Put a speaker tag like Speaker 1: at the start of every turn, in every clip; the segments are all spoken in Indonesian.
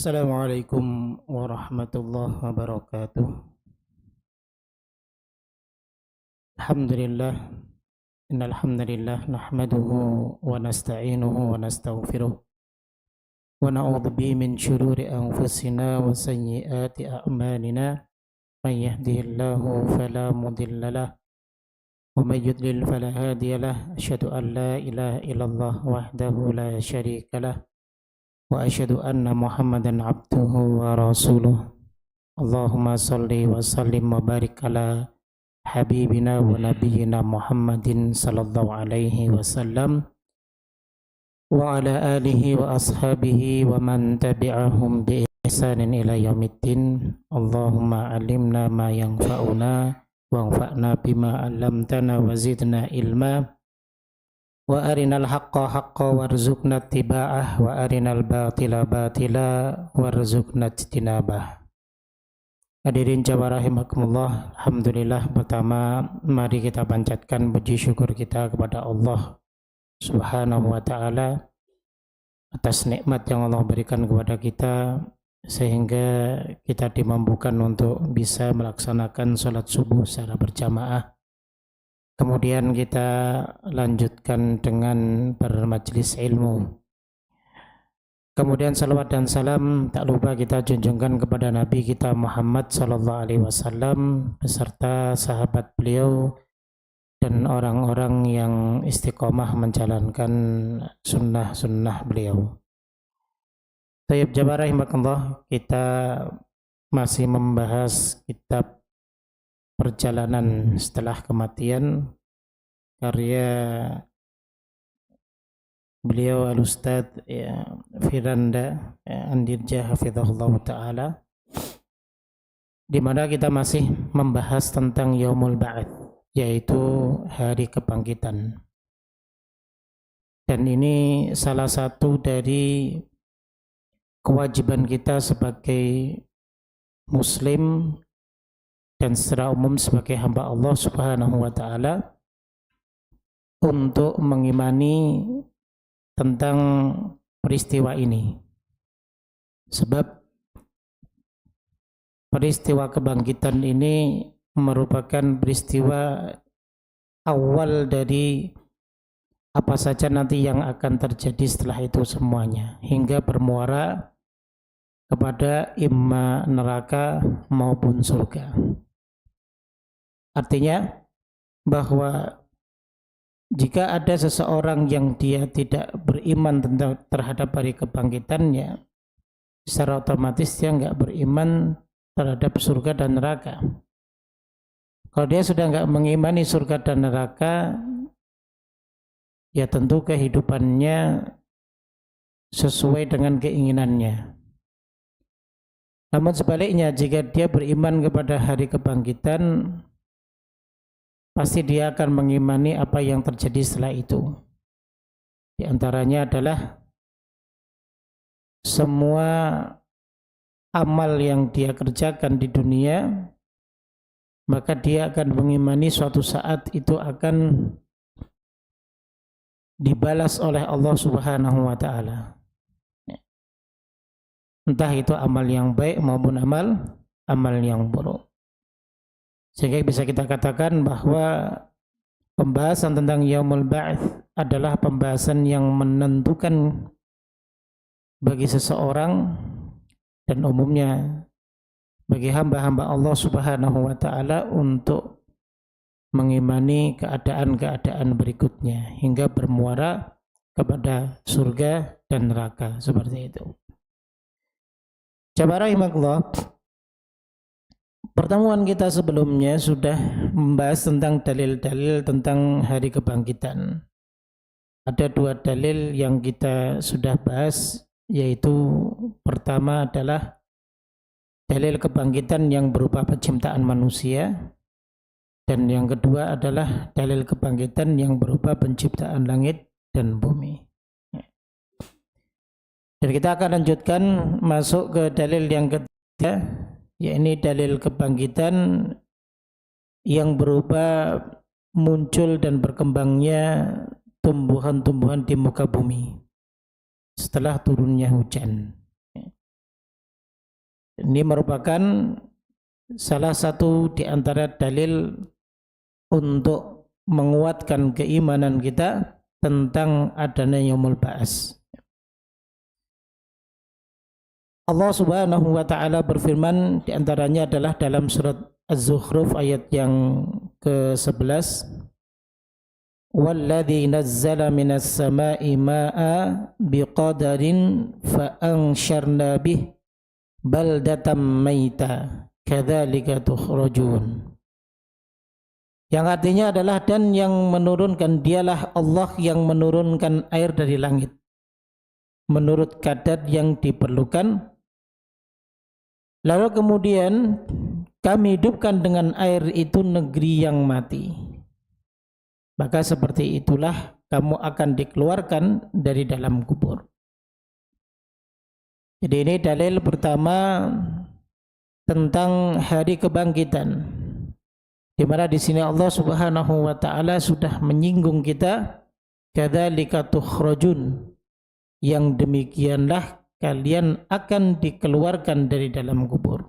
Speaker 1: Assalamualaikum warahmatullahi wabarakatuh. Alhamdulillah, innal hamdalillah nahmaduhu wa nasta'inuhu wa nastaghfiruh wa na'udzu bihi min shururi anfusina wa sayyiati a'malina. May yahdihillahu fala mudilla lahu wa may yudlil fala hadiya lahu. Asyhadu an la ilaha illallah wahdahu la syarika lahu wa asyhadu anna Muhammadan abduhu wa rasuluh. Allahumma salli wa sallim wa barik ala habibina wa nabiyyina Muhammadin sallallahu alaihi wasallam wa ala alihi wa ashabihi wa man tabi'ahum bi ihsanin ila yaumiddin. Allahumma alimna ma yanfa'una wanfa'na bima 'allamtana wa zidna ilma wa arinal haqqa haqqa warzuqna ittiba'ah wa arinal batila batila warzuqna ijtinabah. Hadirin jamaah rahimakumullah, alhamdulillah, pertama mari kita panjatkan puji syukur kita kepada Allah Subhanahu wa taala atas nikmat yang Allah berikan kepada kita sehingga kita dimampukan untuk bisa melaksanakan sholat subuh secara berjamaah. Kemudian kita lanjutkan dengan bermajelis ilmu. Kemudian salawat dan salam tak lupa kita junjungkan kepada Nabi kita Muhammad sallallahu alaihi wasallam beserta sahabat beliau dan orang-orang yang istiqomah menjalankan sunnah-sunnah beliau. Tayyib jamaah rahimakumullah, kita masih membahas kitab Perjalanan Setelah Kematian karya beliau Al-Ustadz Firanda Andirja hafizahullah ta'ala, di mana kita masih membahas tentang Yaumul Ba'ats, yaitu hari kebangkitan. Dan ini salah satu dari kewajiban kita sebagai muslim dan secara umum sebagai hamba Allah Subhanahu wa ta'ala untuk mengimani tentang peristiwa ini. Sebab peristiwa kebangkitan ini merupakan peristiwa awal dari apa saja nanti yang akan terjadi setelah itu semuanya, hingga bermuara kepada imma neraka maupun surga. Artinya bahwa jika ada seseorang yang dia tidak beriman terhadap hari kebangkitannya, secara otomatis dia nggak beriman terhadap surga dan neraka. Kalau dia sudah nggak mengimani surga dan neraka, ya tentu kehidupannya sesuai dengan keinginannya. Namun sebaliknya, jika dia beriman kepada hari kebangkitan, pasti dia akan mengimani apa yang terjadi setelah itu. Di antaranya adalah semua amal yang dia kerjakan di dunia, maka dia akan mengimani suatu saat itu akan dibalas oleh Allah Subhanahu wa ta'ala. Entah itu amal yang baik maupun amal yang buruk. Sehingga bisa kita katakan bahwa pembahasan tentang Yaumul Ba'ats adalah pembahasan yang menentukan bagi seseorang dan umumnya bagi hamba-hamba Allah Subhanahu wa ta'ala untuk mengimani keadaan-keadaan berikutnya hingga bermuara kepada surga dan neraka, seperti itu. Jamaah rahimakumullah, pertemuan kita sebelumnya sudah membahas tentang dalil-dalil tentang hari kebangkitan. Ada dua dalil yang kita sudah bahas, yaitu pertama adalah dalil kebangkitan yang berupa penciptaan manusia, dan yang kedua adalah dalil kebangkitan yang berupa penciptaan langit dan bumi. Dan kita akan lanjutkan masuk ke dalil yang ketiga, yakni dalil kebangkitan yang berupa muncul dan berkembangnya tumbuhan-tumbuhan di muka bumi setelah turunnya hujan. Ini merupakan salah satu di antara dalil untuk menguatkan keimanan kita tentang adanya yaumul ba'ats. Allah Subhanahu wa taala berfirman, di antaranya adalah dalam surat Az-Zukhruf ayat yang ke-11, "Walladzi nazzala minas sama'i ma'a biqadarin fa ansyarna bih baldatan maita kadzalika tukhrajun." Yang artinya adalah, dan yang menurunkan, dialah Allah yang menurunkan air dari langit menurut kadar yang diperlukan. Lalu kemudian kami hidupkan dengan air itu negeri yang mati. Maka seperti itulah kamu akan dikeluarkan dari dalam kubur. Jadi ini dalil pertama tentang hari kebangkitan, di mana di sini Allah Subhanahu wa taala sudah menyinggung kita, kadzalika tukhrajun, yang demikianlah kalian akan dikeluarkan dari dalam kubur.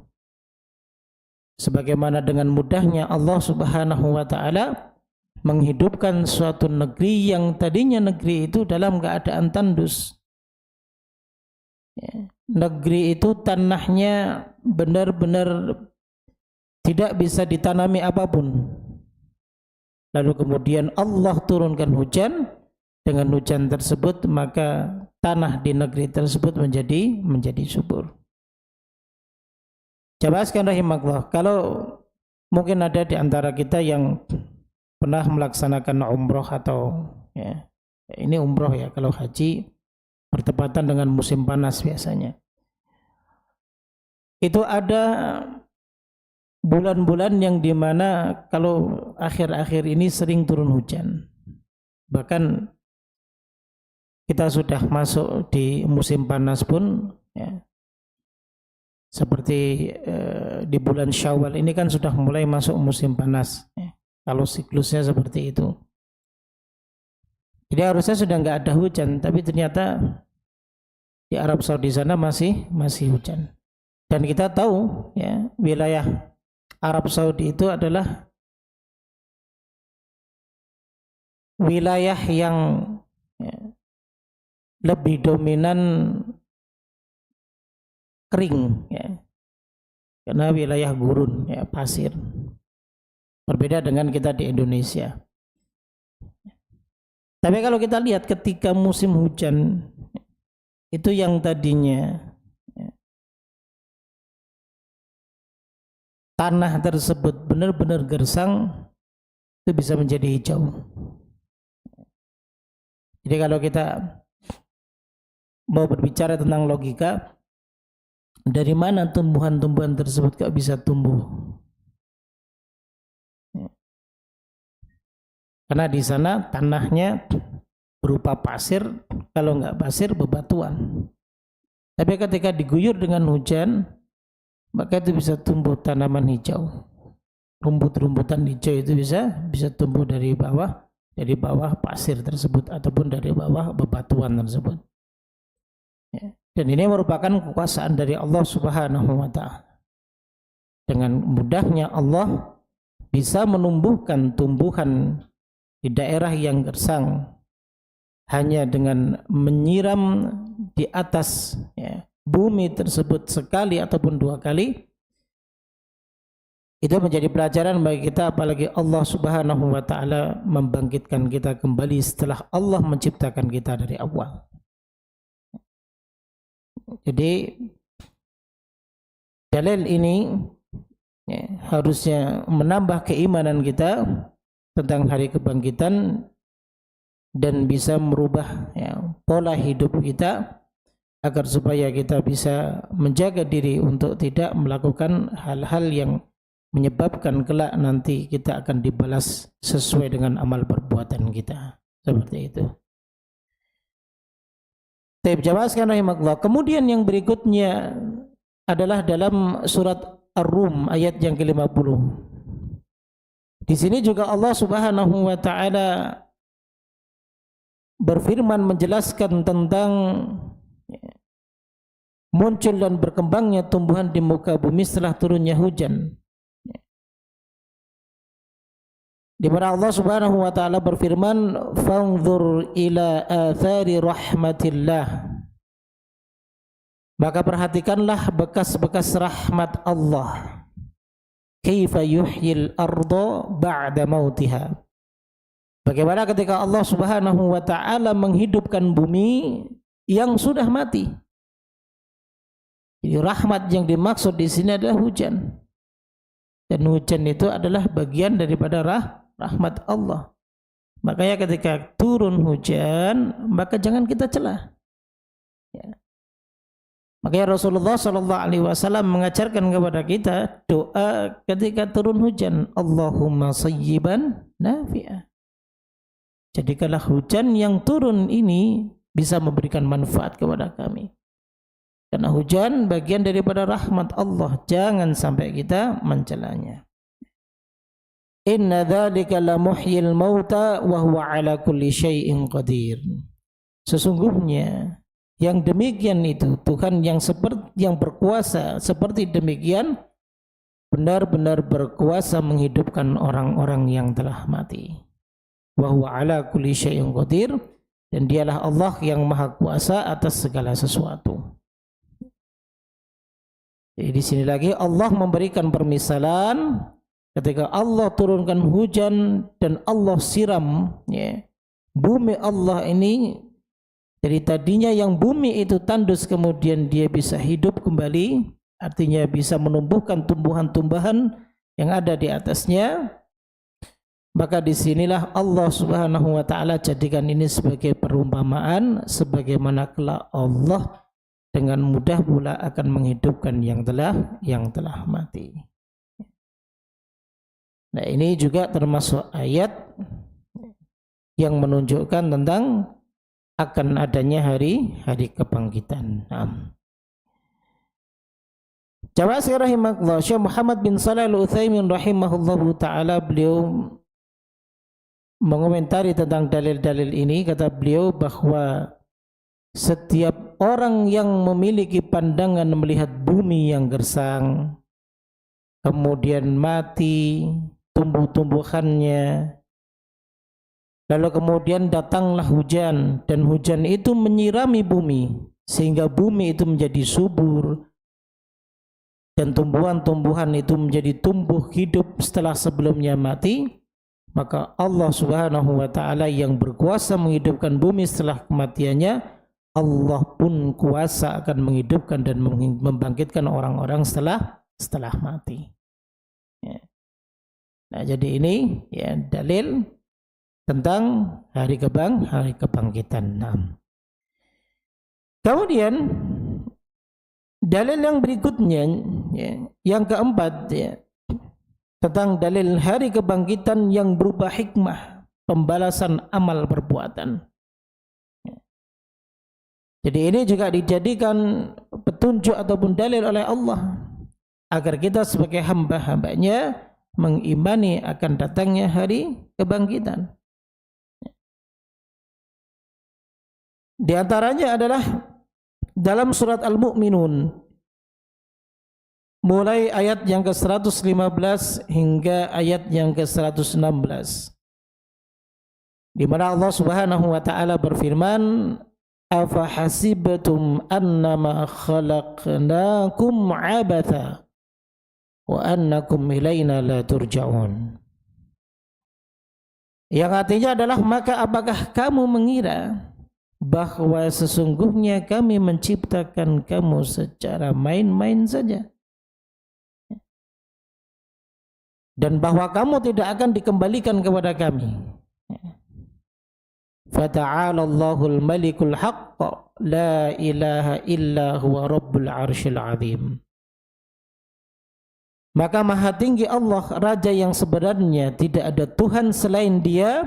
Speaker 1: Sebagaimana dengan mudahnya Allah Subhanahu wa taala menghidupkan suatu negeri yang tadinya negeri itu dalam keadaan tandus. Negeri itu tanahnya benar-benar tidak bisa ditanami apapun. Lalu kemudian Allah turunkan hujan. Dengan hujan tersebut maka tanah di negeri tersebut menjadi subur. Jamaah sekalian rahimakumullah, kalau mungkin ada di antara kita yang pernah melaksanakan umroh atau ini umroh ya, kalau haji bertepatan dengan musim panas biasanya. Itu ada bulan-bulan yang dimana kalau akhir-akhir ini sering turun hujan. Bahkan kita sudah masuk di musim panas pun ya, seperti di bulan Syawal ini kan sudah mulai masuk musim panas ya, kalau siklusnya seperti itu. Jadi harusnya sudah nggak ada hujan, tapi ternyata di Arab Saudi sana masih hujan. Dan kita tahu ya, wilayah Arab Saudi itu adalah wilayah yang lebih dominan kering ya, karena wilayah gurun ya, pasir, berbeda dengan kita di Indonesia. Tapi kalau kita lihat ketika musim hujan itu, yang tadinya tanah tersebut benar-benar gersang itu bisa menjadi hijau. Jadi kalau kita mau berbicara tentang logika, dari mana tumbuhan-tumbuhan tersebut kok bisa tumbuh? Karena di sana tanahnya berupa pasir, kalau nggak pasir bebatuan. Tapi ketika diguyur dengan hujan, maka itu bisa tumbuh tanaman hijau. Rumput-rumputan hijau itu bisa tumbuh dari bawah pasir tersebut ataupun dari bawah bebatuan tersebut. Dan ini merupakan kekuasaan dari Allah Subhanahu wa ta'ala. Dengan mudahnya Allah bisa menumbuhkan tumbuhan di daerah yang gersang hanya dengan menyiram di atas bumi tersebut sekali ataupun dua kali. Itu menjadi pelajaran bagi kita, apalagi Allah Subhanahu wa ta'ala membangkitkan kita kembali setelah Allah menciptakan kita dari awal. Jadi dalil ini harusnya menambah keimanan kita tentang hari kebangkitan dan bisa merubah pola hidup kita, agar supaya kita bisa menjaga diri untuk tidak melakukan hal-hal yang menyebabkan kelak nanti kita akan dibalas sesuai dengan amal perbuatan kita. Seperti itu. Jamaah sekalian rahimakumullah. Kemudian yang berikutnya adalah dalam surat Ar-Rum ayat yang ke-50. Di sini juga Allah Subhanahu wa taala berfirman menjelaskan tentang muncul dan berkembangnya tumbuhan di muka bumi setelah turunnya hujan. Di mana Allah Subhanahu wa taala berfirman, "Fanzur ila athari rahmatillah." Maka perhatikanlah bekas-bekas rahmat Allah. Kaifa yuhyil arda ba'da mautiha. Bagaimana ketika Allah Subhanahu wa taala menghidupkan bumi yang sudah mati. Jadi rahmat yang dimaksud di sini adalah hujan. Dan hujan itu adalah bagian daripada rahmat Allah. Makanya ketika turun hujan, maka jangan kita celah. Ya. Makanya Rasulullah SAW mengajarkan kepada kita doa ketika turun hujan, Allahumma sayyiban nafi'ah. Jadikanlah hujan yang turun ini bisa memberikan manfaat kepada kami. Karena hujan bagian daripada rahmat Allah, jangan sampai kita mencelanya. Inna dzalika la muhyil mauta wa huwa ala kulli syai'in qadir. Sesungguhnya yang demikian itu Tuhan yang berkuasa seperti demikian, benar-benar berkuasa menghidupkan orang-orang yang telah mati. Wa huwa ala kulli syai'in qadir, dan dialah Allah yang maha kuasa atas segala sesuatu. Jadi di sini lagi Allah memberikan permisalan ketika Allah turunkan hujan dan Allah siram, ya, bumi Allah ini. Jadi tadinya yang bumi itu tandus, kemudian dia bisa hidup kembali, artinya bisa menumbuhkan tumbuhan-tumbuhan yang ada di atasnya. Maka disinilah Allah Subhanahu wa taala jadikan ini sebagai perumpamaan, sebagaimana kelak Allah dengan mudah pula akan menghidupkan yang telah mati. Nah, ini juga termasuk ayat yang menunjukkan tentang akan adanya hari kebangkitan. Jamaah sekalian rahimakumullah, Syekh Muhammad bin Shalih Al-Utsaimin rahimahullahu taala, beliau mengomentari tentang dalil-dalil ini. Kata beliau bahwa setiap orang yang memiliki pandangan melihat bumi yang gersang, kemudian mati tumbuh-tumbuhannya, lalu kemudian datanglah hujan, dan hujan itu menyirami bumi sehingga bumi itu menjadi subur dan tumbuhan-tumbuhan itu menjadi tumbuh hidup setelah sebelumnya mati, maka Allah Subhanahu wa taala yang berkuasa menghidupkan bumi setelah kematiannya, Allah pun kuasa akan menghidupkan dan membangkitkan orang-orang setelah mati. Ya. Nah, jadi ini ya dalil tentang hari kebangkitan. Kemudian dalil yang berikutnya, ya, yang keempat, ya, tentang dalil hari kebangkitan yang berupa hikmah pembalasan amal perbuatan. Jadi ini juga dijadikan petunjuk ataupun dalil oleh Allah agar kita sebagai hamba-hambanya mengimani akan datangnya hari kebangkitan. Di antaranya adalah dalam surat Al-Mu'minun, mulai ayat yang ke-115 hingga ayat yang ke-116, di mana Allah Subhanahu wa taala berfirman, afa hasibtum annama khalaqnakum abatha wa annakum ilaina la turja'un. Yang artinya adalah, maka apakah kamu mengira bahwa sesungguhnya kami menciptakan kamu secara main-main saja, dan bahwa kamu tidak akan dikembalikan kepada kami. Fata'ala Allahul Malikul Haqq, la ilaha illa huwa Rabbul Arsyil Azim. Maka maha tinggi Allah, Raja yang sebenarnya, tidak ada Tuhan selain Dia,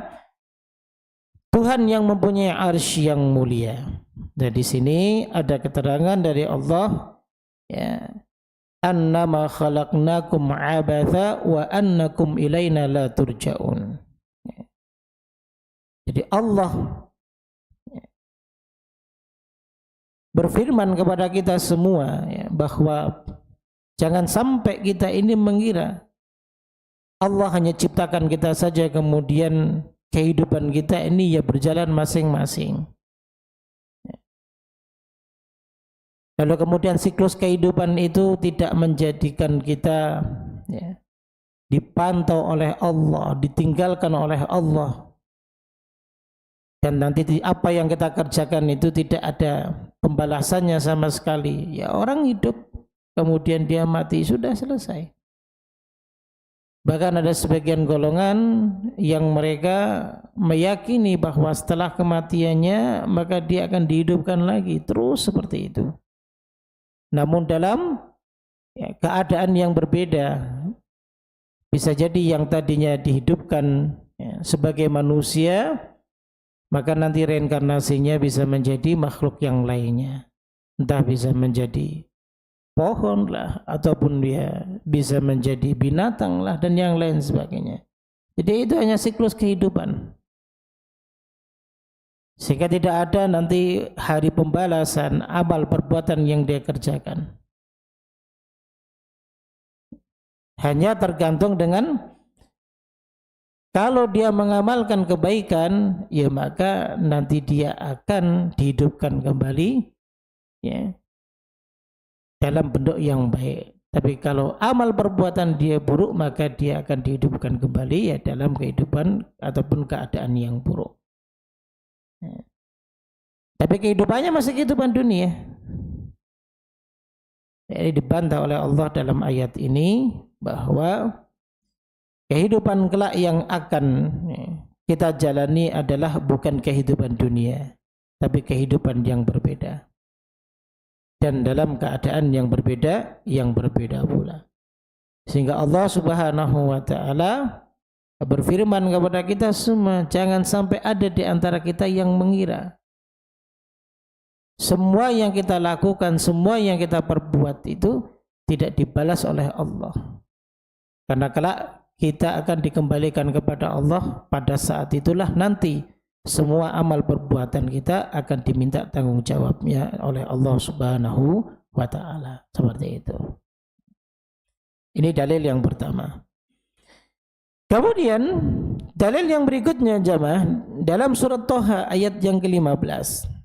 Speaker 1: Tuhan yang mempunyai arsy yang mulia. Dan di sini ada keterangan dari Allah, ya, annama khalaqnakum abatha wa annakum ilaina la turja'un. Jadi Allah berfirman kepada kita semua ya, bahwa jangan sampai kita ini mengira Allah hanya ciptakan kita saja, kemudian kehidupan kita ini ya berjalan masing-masing. Lalu kemudian siklus kehidupan itu tidak menjadikan kita ya, dipantau oleh Allah, ditinggalkan oleh Allah. Dan nanti apa yang kita kerjakan itu tidak ada pembalasannya sama sekali. Ya orang hidup, kemudian dia mati, sudah selesai. Bahkan ada sebagian golongan yang mereka meyakini bahwa setelah kematiannya maka dia akan dihidupkan lagi, terus seperti itu. Namun dalam ya, keadaan yang berbeda. Bisa jadi yang tadinya dihidupkan ya, sebagai manusia, maka nanti reinkarnasinya bisa menjadi makhluk yang lainnya. Entah bisa menjadi pohon lah, ataupun dia bisa menjadi binatang lah, dan yang lain sebagainya. Jadi itu hanya siklus kehidupan. Sehingga tidak ada nanti hari pembalasan amal perbuatan yang dia kerjakan. Hanya tergantung dengan kalau dia mengamalkan kebaikan, ya maka nanti dia akan dihidupkan kembali ya, dalam bentuk yang baik. Tapi kalau amal perbuatan dia buruk, maka dia akan dihidupkan kembali ya dalam kehidupan ataupun keadaan yang buruk. Tapi kehidupannya masih kehidupan dunia. Jadi dibantah oleh Allah dalam ayat ini bahwa kehidupan kelak yang akan kita jalani adalah bukan kehidupan dunia, tapi kehidupan yang berbeda. Dan dalam keadaan yang berbeda pula. Sehingga Allah Subhanahu wa taala berfirman kepada kita semua, jangan sampai ada di antara kita yang mengira semua yang kita lakukan, semua yang kita perbuat itu tidak dibalas oleh Allah. Karena kelak kita akan dikembalikan kepada Allah, pada saat itulah nanti semua amal perbuatan kita akan diminta tanggung jawabnya oleh Allah Subhanahu wa taala. Seperti itu. Ini dalil yang pertama. Kemudian dalil yang berikutnya jamaah dalam surat Thaha ayat yang ke-15.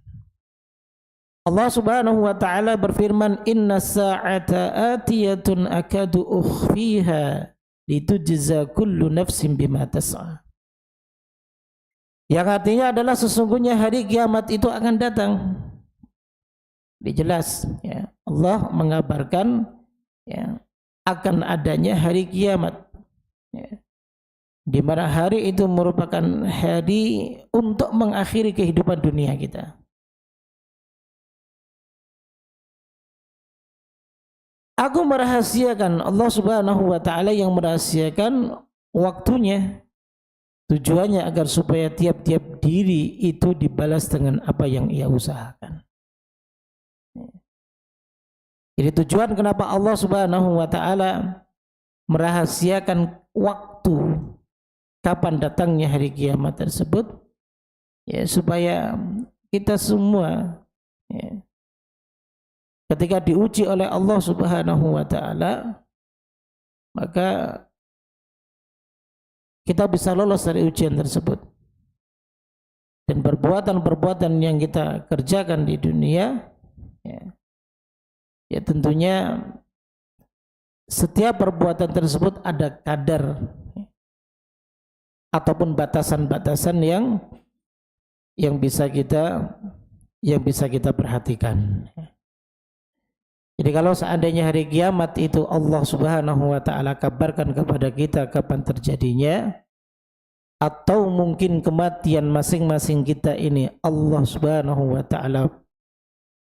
Speaker 1: Allah Subhanahu wa taala berfirman, "Inna sa'ata atiyatun akadu ukhfiha litujza kullu nafsin bima tas'a." Yang artinya adalah sesungguhnya hari kiamat itu akan datang. Dijelas ya, Allah mengabarkan ya, akan adanya hari kiamat. Ya. Di mana hari itu merupakan hari untuk mengakhiri kehidupan dunia kita. Aku merahasiakan, Allah Subhanahu wa taala yang merahasiakan waktunya, tujuannya agar supaya tiap-tiap diri itu dibalas dengan apa yang ia usahakan. Jadi tujuan kenapa Allah Subhanahu wa taala merahasiakan waktu kapan datangnya hari kiamat tersebut, ya supaya kita semua ya, ketika diuji oleh Allah Subhanahu wa taala, maka kita bisa lolos dari ujian tersebut. Dan perbuatan-perbuatan yang kita kerjakan di dunia ya tentunya setiap perbuatan tersebut ada kadar ataupun batasan-batasan yang bisa kita perhatikan. Jadi kalau seandainya hari kiamat itu Allah Subhanahu wa taala kabarkan kepada kita kapan terjadinya, atau mungkin kematian masing-masing kita ini Allah Subhanahu wa taala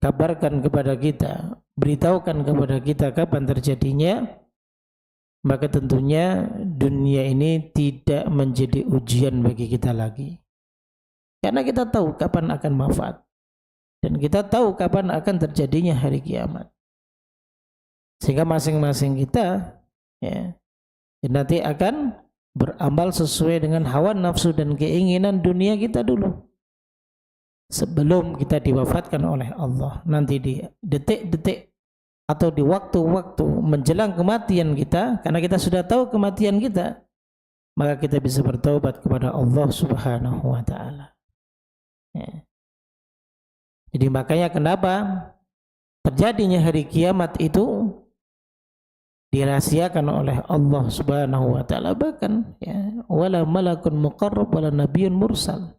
Speaker 1: kabarkan kepada kita, beritahukan kepada kita kapan terjadinya, maka tentunya dunia ini tidak menjadi ujian bagi kita lagi. Karena kita tahu kapan akan wafat, dan kita tahu kapan akan terjadinya hari kiamat. Sehingga masing-masing kita ya, nanti akan beramal sesuai dengan hawa nafsu dan keinginan dunia kita dulu. sebelum kita diwafatkan oleh Allah. Nanti di detik-detik atau di waktu-waktu menjelang kematian kita, karena kita sudah tahu kematian kita, maka kita bisa bertaubat kepada Allah Subhanahu wa taala. Ya. Jadi makanya kenapa terjadinya hari kiamat itu dirahasiakan oleh Allah Subhanahu wa taala, bahkan ya, wala malakun muqarrab wala nabiyyun mursal.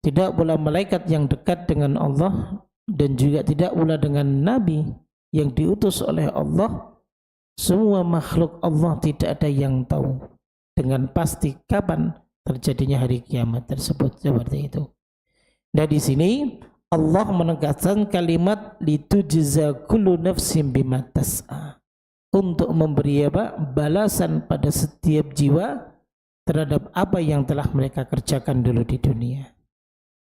Speaker 1: Tidak pula malaikat yang dekat dengan Allah dan juga tidak pula dengan nabi yang diutus oleh Allah. Semua makhluk Allah tidak ada yang tahu dengan pasti kapan terjadinya hari kiamat tersebut, seperti itu. Nah, di sini Allah menegaskan kalimat litujza kullu nafsin bima tas'a, untuk memberi balasan pada setiap jiwa terhadap apa yang telah mereka kerjakan dulu di dunia.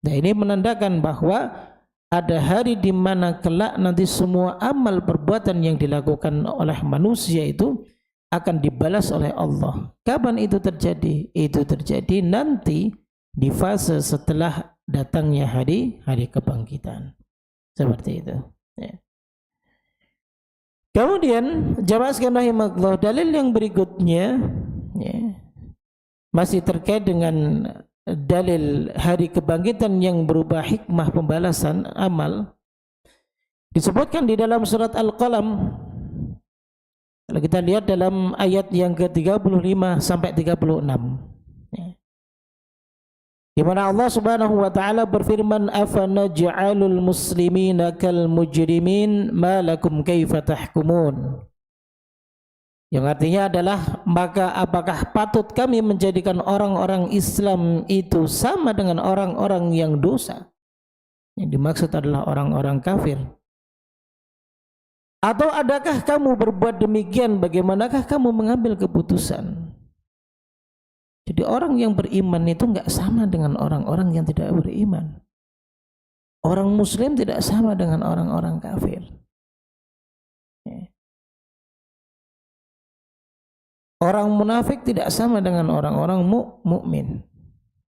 Speaker 1: Nah, ini menandakan bahwa ada hari di mana kelak nanti semua amal perbuatan yang dilakukan oleh manusia itu akan dibalas oleh Allah. Kapan itu terjadi? Itu terjadi nanti di fase setelah datangnya hari kebangkitan. Seperti itu. Ya. Kemudian jamaah sekalian rahimakumullah, dalil yang berikutnya ya, masih terkait dengan dalil hari kebangkitan yang berupa hikmah pembalasan amal, disebutkan di dalam surat Al-Qalam. Kalau kita lihat dalam ayat yang ke-35 sampai 36 ya, di mana Allah Subhanahu wa taala berfirman, afanaj'alul muslimina kal mujrimin ma lakum kaifa tahkumun, yang artinya adalah, maka apakah patut kami menjadikan orang-orang Islam itu sama dengan orang-orang yang dosa? Yang dimaksud adalah orang-orang kafir. Atau adakah kamu berbuat demikian, bagaimanakah kamu mengambil keputusan? Jadi orang yang beriman itu enggak sama dengan orang-orang yang tidak beriman. Orang muslim tidak sama dengan orang-orang kafir. Orang munafik tidak sama dengan orang-orang mukmin.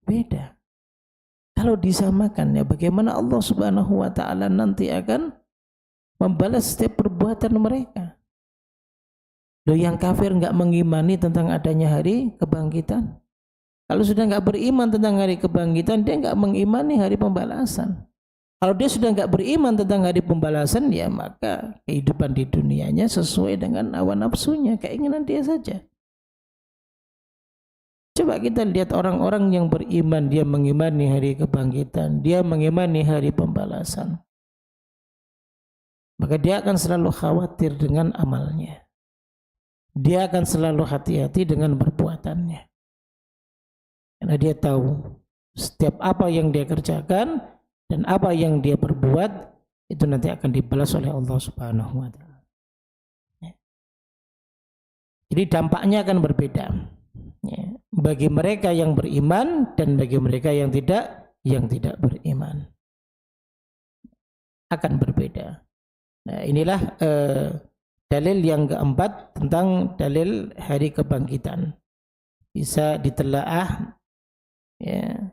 Speaker 1: Beda. Kalau disamakan, ya bagaimana Allah Subhanahu wa taala nanti akan membalas setiap perbuatan mereka. Loh, yang kafir enggak mengimani tentang adanya hari kebangkitan. Kalau sudah enggak beriman tentang hari kebangkitan, dia enggak mengimani hari pembalasan. Kalau dia sudah enggak beriman tentang hari pembalasan, ya maka kehidupan di dunianya sesuai dengan hawa nafsunya, keinginan dia saja. Coba kita lihat orang-orang yang beriman, dia mengimani hari kebangkitan, dia mengimani hari pembalasan, maka dia akan selalu khawatir dengan amalnya. Dia akan selalu hati-hati dengan perbuatannya. Karena dia tahu setiap apa yang dia kerjakan dan apa yang dia perbuat itu nanti akan dibalas oleh Allah Subhanahu wa taala. Jadi dampaknya akan berbeda. Bagi mereka yang beriman dan bagi mereka yang tidak beriman akan berbeda. Nah, inilah dalil yang keempat tentang dalil hari kebangkitan. Bisa ditelaah ya,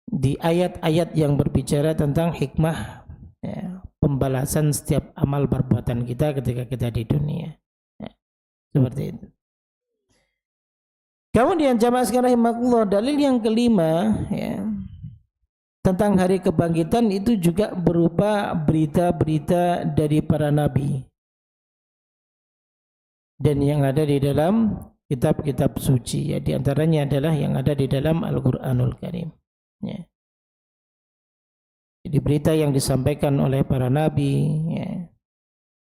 Speaker 1: di ayat-ayat yang berbicara tentang hikmah ya, pembalasan setiap amal perbuatan kita ketika kita di dunia ya, seperti itu. Kemudian jamaah sekalian rahimakumullah, dalil yang kelima ya, tentang hari kebangkitan itu juga berupa berita-berita dari para nabi dan yang ada di dalam kitab-kitab suci, ya, di antaranya adalah yang ada di dalam Al-Qur'anul Karim. Ya. Jadi berita yang disampaikan oleh para nabi, ya,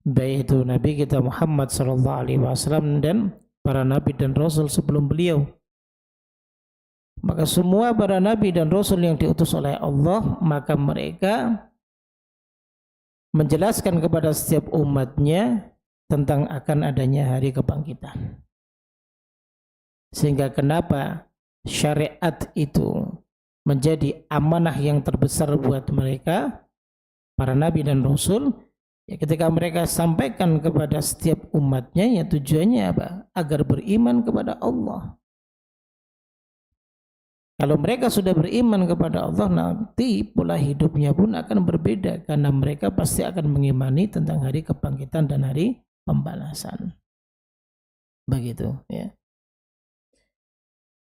Speaker 1: baik itu Nabi kita Muhammad SAW dan para nabi dan rasul sebelum beliau. Maka semua para nabi dan rasul yang diutus oleh Allah, maka mereka menjelaskan kepada setiap umatnya tentang akan adanya hari kebangkitan. Sehingga kenapa syariat itu menjadi amanah yang terbesar buat mereka, para nabi dan rasul, ya, ketika mereka sampaikan kepada setiap umatnya, ya tujuannya apa? Agar beriman kepada Allah. Kalau mereka sudah beriman kepada Allah, nanti pola hidupnya pun akan berbeda, karena mereka pasti akan mengimani tentang hari kebangkitan dan hari pembalasan. Begitu ya.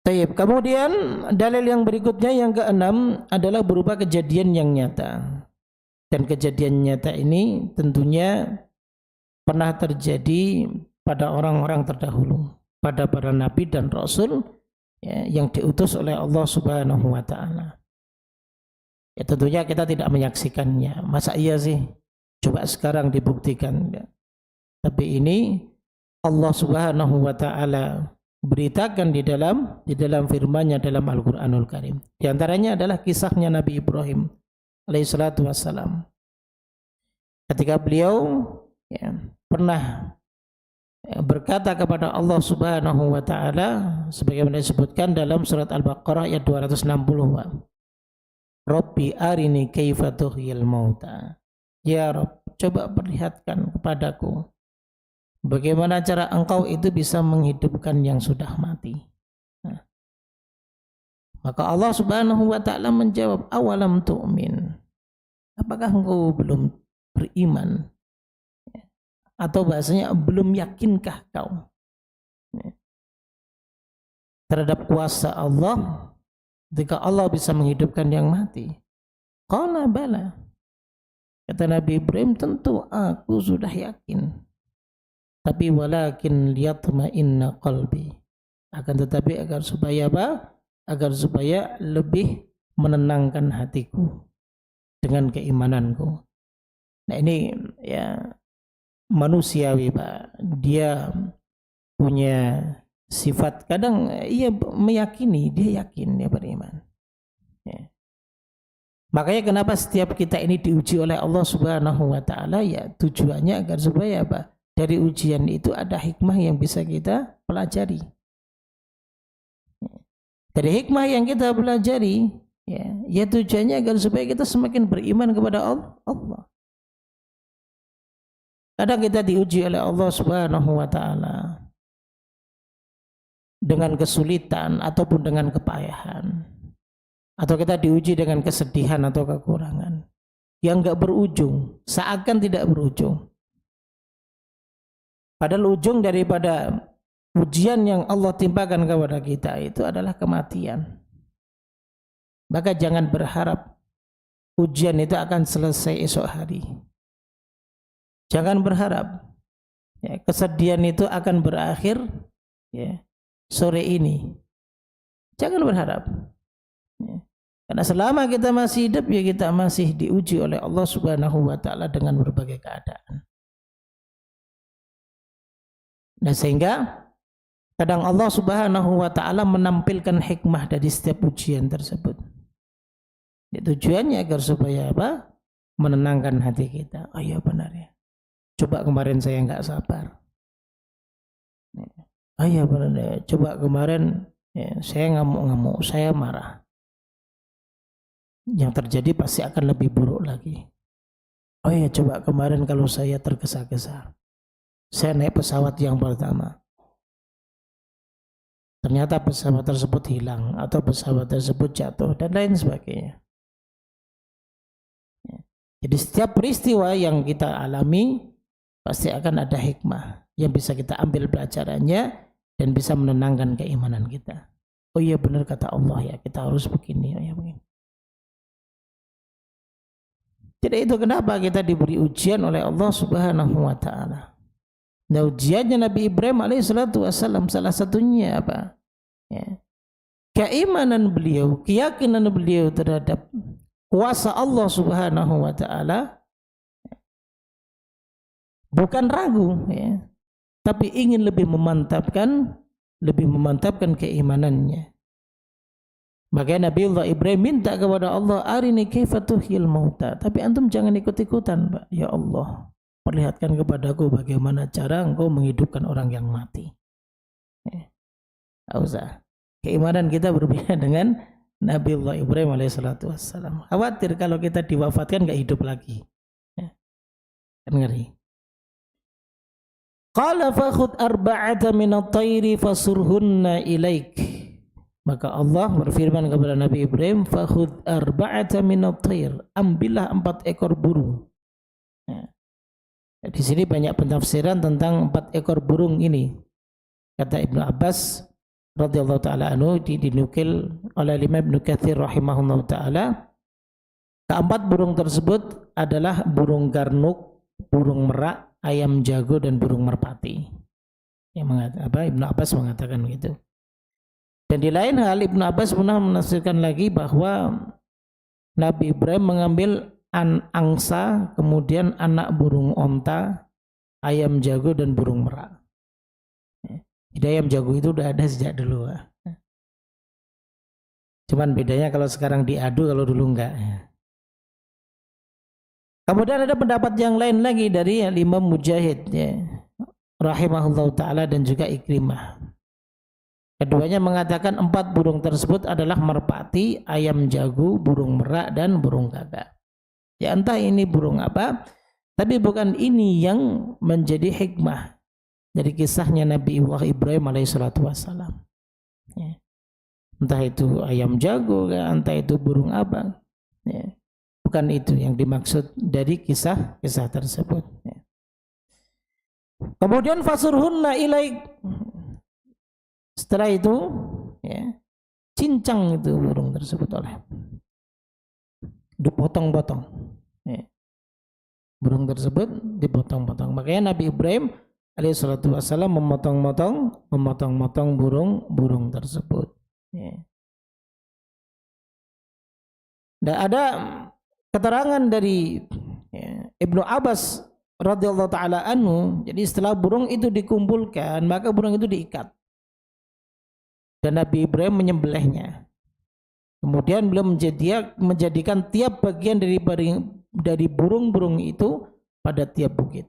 Speaker 1: Baik, kemudian dalil yang berikutnya yang keenam adalah berupa kejadian yang nyata. Dan kejadian nyata ini tentunya pernah terjadi pada orang-orang terdahulu, pada para nabi dan rasul ya, yang diutus oleh Allah Subhanahu wa taala. Ya tentunya kita tidak menyaksikannya. Masa iya sih? Coba sekarang dibuktikan. Ya. Tapi ini Allah Subhanahu wa taala beritakan di dalam firman-Nya dalam Al-Qur'anul Karim. Di antaranya adalah kisahnya Nabi Ibrahim alaihissalatu wassalam. Ketika beliau ya, pernah berkata kepada Allah Subhanahu wa taala sebagaimana disebutkan dalam surat Al-Baqarah ayat 260. Rabbi arini kaifa tuhyil mauta. Ya Rabb, coba perlihatkan kepadaku bagaimana cara engkau itu bisa menghidupkan yang sudah mati. Nah, maka Allah Subhanahu wa taala menjawab, awalam tu'min. Apakah engkau belum beriman? Atau bahasanya belum yakinkah kau terhadap kuasa Allah ketika Allah bisa menghidupkan yang mati? Qala bala. Kata Nabi Ibrahim, tentu aku sudah yakin. Tapi walakin liyatma'inna qalbi. Akan tetapi agar supaya apa? Agar supaya lebih menenangkan hatiku dengan keimananku. Nah ini ya manusiawi Pak. Dia punya sifat kadang ia meyakini, dia yakin dia beriman. Ya. Makanya kenapa setiap kita ini diuji oleh Allah Subhanahu wa taala ya tujuannya agar supaya apa? Dari ujian itu ada hikmah yang bisa kita pelajari. Dari hikmah yang kita pelajari, ya tujuannya agar supaya kita semakin beriman kepada Allah. Kadang kita diuji oleh Allah Subhanahu wa taala dengan kesulitan ataupun dengan kepayahan. Atau kita diuji dengan kesedihan atau kekurangan yang enggak berujung, seakan tidak berujung. Padahal ujung daripada ujian yang Allah timpakan kepada kita itu adalah kematian. Maka jangan berharap ujian itu akan selesai esok hari. Jangan berharap ya, kesedihan itu akan berakhir ya, sore ini. Jangan berharap. Ya. Karena selama kita masih hidup ya kita masih diuji oleh Allah Subhanahu wa taala dengan berbagai keadaan. Nah sehingga kadang Allah Subhanahu wa taala menampilkan hikmah dari setiap ujian tersebut. Ya, tujuannya agar supaya apa? Menenangkan hati kita. Oh iya benar ya. Coba kemarin saya enggak sabar. Oh iya benar ya. Coba kemarin ya, saya ngamuk-ngamuk, saya marah. Yang terjadi pasti akan lebih buruk lagi. Oh iya coba kemarin kalau saya tergesa-gesa. Saya naik pesawat yang pertama. Ternyata pesawat tersebut hilang atau pesawat tersebut jatuh dan lain sebagainya. Jadi setiap peristiwa yang kita alami pasti akan ada hikmah yang bisa kita ambil pelajarannya dan bisa menenangkan keimanan kita. Oh iya benar kata Allah ya, kita harus begini. Oh iya begini. Jadi itu kenapa kita diberi ujian oleh Allah Subhanahu wa taala. Nah ujiannya Nabi Ibrahim alaihissalatu wassalam salah satunya apa? Ya. Keimanan beliau, keyakinan beliau terhadap kuasa Allah Subhanahu wa taala bukan ragu ya, tapi ingin lebih memantapkan keimanannya. Maka Nabiullah Ibrahim minta kepada Allah, arini kaifa tuhyil mauta. Tapi antum jangan ikut-ikutan, Pak. Ya Allah, perlihatkan kepadaku bagaimana cara engkau menghidupkan orang yang mati. Tidak usah. Keimanan kita berbeda dengan Nabiullah Ibrahim alaihissalatu wassalam. Khawatir kalau kita diwafatkan gak hidup lagi. Kan ngeri. Qala fakhud arba'ata minat tayri fasurhunna ilaik. Maka Allah berfirman kepada Nabi Ibrahim, "Fakhudh arba'ata minat thair." Ambillah 4 ekor burung. Ya. Di sini banyak pentafsiran tentang 4 ekor burung ini. Kata Ibnu Abbas radhiyallahu taala anhu, dinukil oleh Imam Ibnu Katsir rahimahullahu taala, keempat burung tersebut adalah burung garnuk, burung merak, ayam jago dan burung merpati. Ibnu Abbas mengatakan begitu. Dan di lain hal Ibnu Abbas pernah menafsirkan lagi bahwa Nabi Ibrahim mengambil angsa, kemudian anak burung onta, ayam jago dan burung merak. Jadi ayam jago itu udah ada sejak dulu. Cuman bedanya kalau sekarang diadu, kalau dulu enggak. Kemudian ada pendapat yang lain lagi dari Imam Mujahid, ya, rahimahullah ta'ala, dan juga Ikrimah. Keduanya mengatakan 4 burung tersebut adalah merpati, ayam jago, burung merak, dan burung gagak. Ya entah ini burung apa, tapi bukan ini yang menjadi hikmah dari kisahnya Nabi Ibrahim alaihissalatu wassalam. Ya. Entah itu ayam jago, entah itu burung apa. Ya. Bukan itu yang dimaksud dari kisah-kisah tersebut. Ya. Kemudian fasurhunna ilaik. Setelah itu, ya, cincang itu burung tersebut oleh dipotong-potong. Ya. Burung tersebut dipotong-potong. Makanya Nabi Ibrahim alaihissalatu wassalam memotong-motong burung tersebut. Ya. Dan ada keterangan dari, ya, Ibnu Abbas radhiyallahu taala anhu. Jadi setelah burung itu dikumpulkan, maka burung itu diikat. Dan Nabi Ibrahim menyembelihnya. Kemudian beliau menjadikan tiap bagian dari burung-burung itu pada tiap bukit.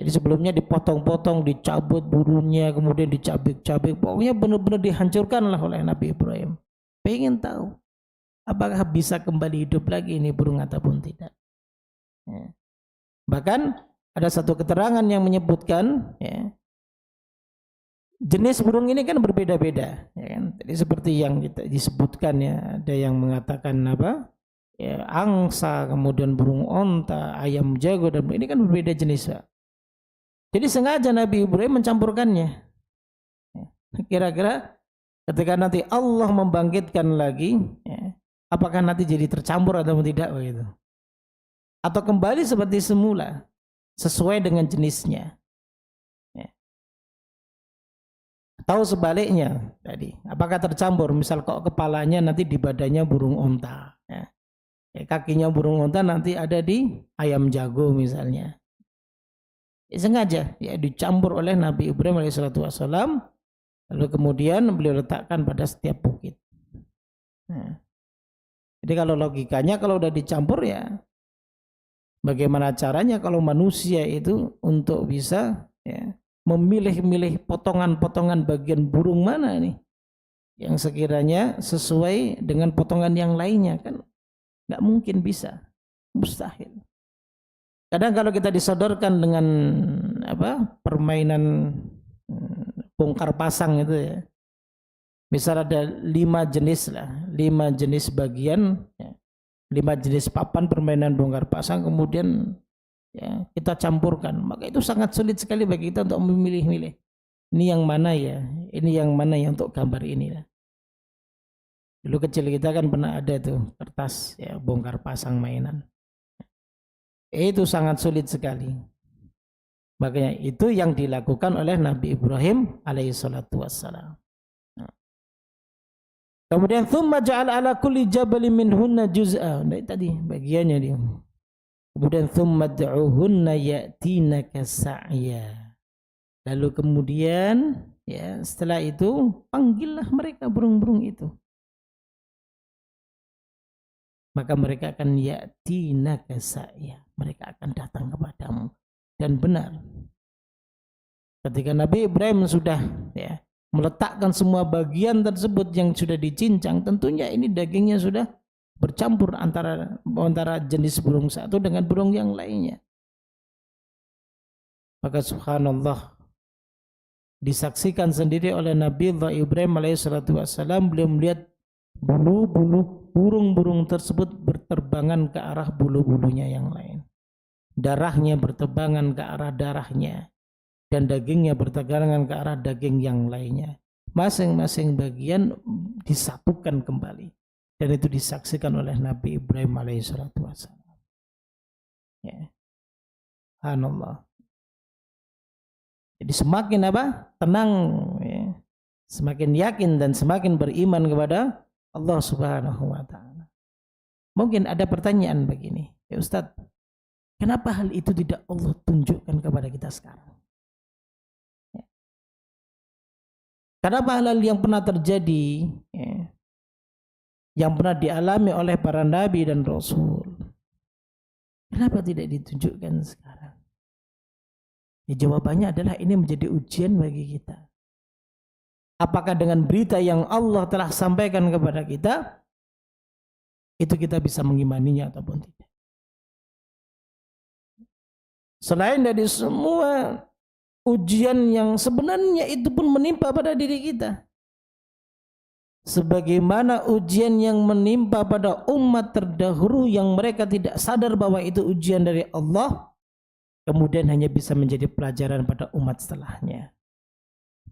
Speaker 1: Jadi sebelumnya dipotong-potong, dicabut burungnya, kemudian dicabik-cabik. Pokoknya benar-benar dihancurkanlah oleh Nabi Ibrahim. Pengen tahu apakah bisa kembali hidup lagi ini burung ataupun tidak. Ya. Bahkan ada satu keterangan yang menyebutkan, ya, jenis burung ini kan berbeda-beda, ya kan? Jadi seperti yang kita disebutkan, ya, ada yang mengatakan apa? Ya, angsa, kemudian burung onta, ayam jago, dan ini kan berbeda jenis. Ya. Jadi sengaja Nabi Ibrahim mencampurkannya. Ya. Kira-kira ketika nanti Allah membangkitkan lagi, ya, apakah nanti jadi tercampur atau tidak begitu? Atau kembali seperti semula sesuai dengan jenisnya? Tahu sebaliknya tadi, apakah tercampur? Misal kok kepalanya nanti di badannya burung onta, ya. Kakinya burung onta nanti ada di ayam jago misalnya. Ya, sengaja ya dicampur oleh Nabi Ibrahim alaihissalam, lalu kemudian beliau letakkan pada setiap bukit. Nah, jadi kalau logikanya kalau udah dicampur, ya bagaimana caranya kalau manusia itu untuk bisa, ya, memilih-milih potongan-potongan bagian burung mana nih yang sekiranya sesuai dengan potongan yang lainnya, kan nggak mungkin bisa, mustahil. Kadang kalau kita disodorkan dengan permainan bongkar pasang itu, ya, misal ada 5 jenis lah, 5 jenis bagian, ya, 5 jenis papan permainan bongkar pasang, kemudian, ya, kita campurkan, maka itu sangat sulit sekali bagi kita untuk memilih-milih. Ini yang mana ya? Ini yang mana yang untuk gambar ini? Dulu kecil kita kan pernah ada tuh kertas, ya, bongkar pasang mainan. Itu sangat sulit sekali. Makanya itu yang dilakukan oleh Nabi Ibrahim alaihissalatu wassalam. Kemudian thumma ja'ala ala kulli jabalin minhunna juz'a. Nah, tadi bagiannya dia. Kemudian thumma da'uhunna ya'tinaka sa'ya. Lalu kemudian, ya, setelah itu panggillah mereka burung-burung itu. Maka mereka akan ya'tinaka sa'ya. Mereka akan datang kepadamu. Dan benar, ketika Nabi Ibrahim sudah, ya, meletakkan semua bagian tersebut yang sudah dicincang, tentunya ini dagingnya sudah bercampur antara jenis burung satu dengan burung yang lainnya. Maka subhanallah, disaksikan sendiri oleh Nabi Allah Ibrahim alaihissalatu wassalam, beliau melihat bulu-bulu burung-burung tersebut berterbangan ke arah bulu-bulunya yang lain. Darahnya berterbangan ke arah darahnya, dan dagingnya berterbangan ke arah daging yang lainnya. Masing-masing bagian disatukan kembali, dan itu disaksikan oleh Nabi Ibrahim alaihissalatu wassalam. Ya. Subhanallah. Jadi semakin tenang, ya, semakin yakin dan semakin beriman kepada Allah Subhanahu wa Ta'ala. Mungkin ada pertanyaan begini, ya Ustadz, kenapa hal itu tidak Allah tunjukkan kepada kita sekarang? Ya. Kenapa hal-hal yang pernah terjadi, ya, yang pernah dialami oleh para nabi dan rasul, kenapa tidak ditunjukkan sekarang? Ya, jawabannya adalah ini menjadi ujian bagi kita. Apakah dengan berita yang Allah telah sampaikan kepada kita, itu kita bisa mengimaninya ataupun tidak? Selain dari semua ujian yang sebenarnya itu pun menimpa pada diri kita, sebagaimana ujian yang menimpa pada umat terdahulu yang mereka tidak sadar bahwa itu ujian dari Allah, kemudian hanya bisa menjadi pelajaran pada umat setelahnya.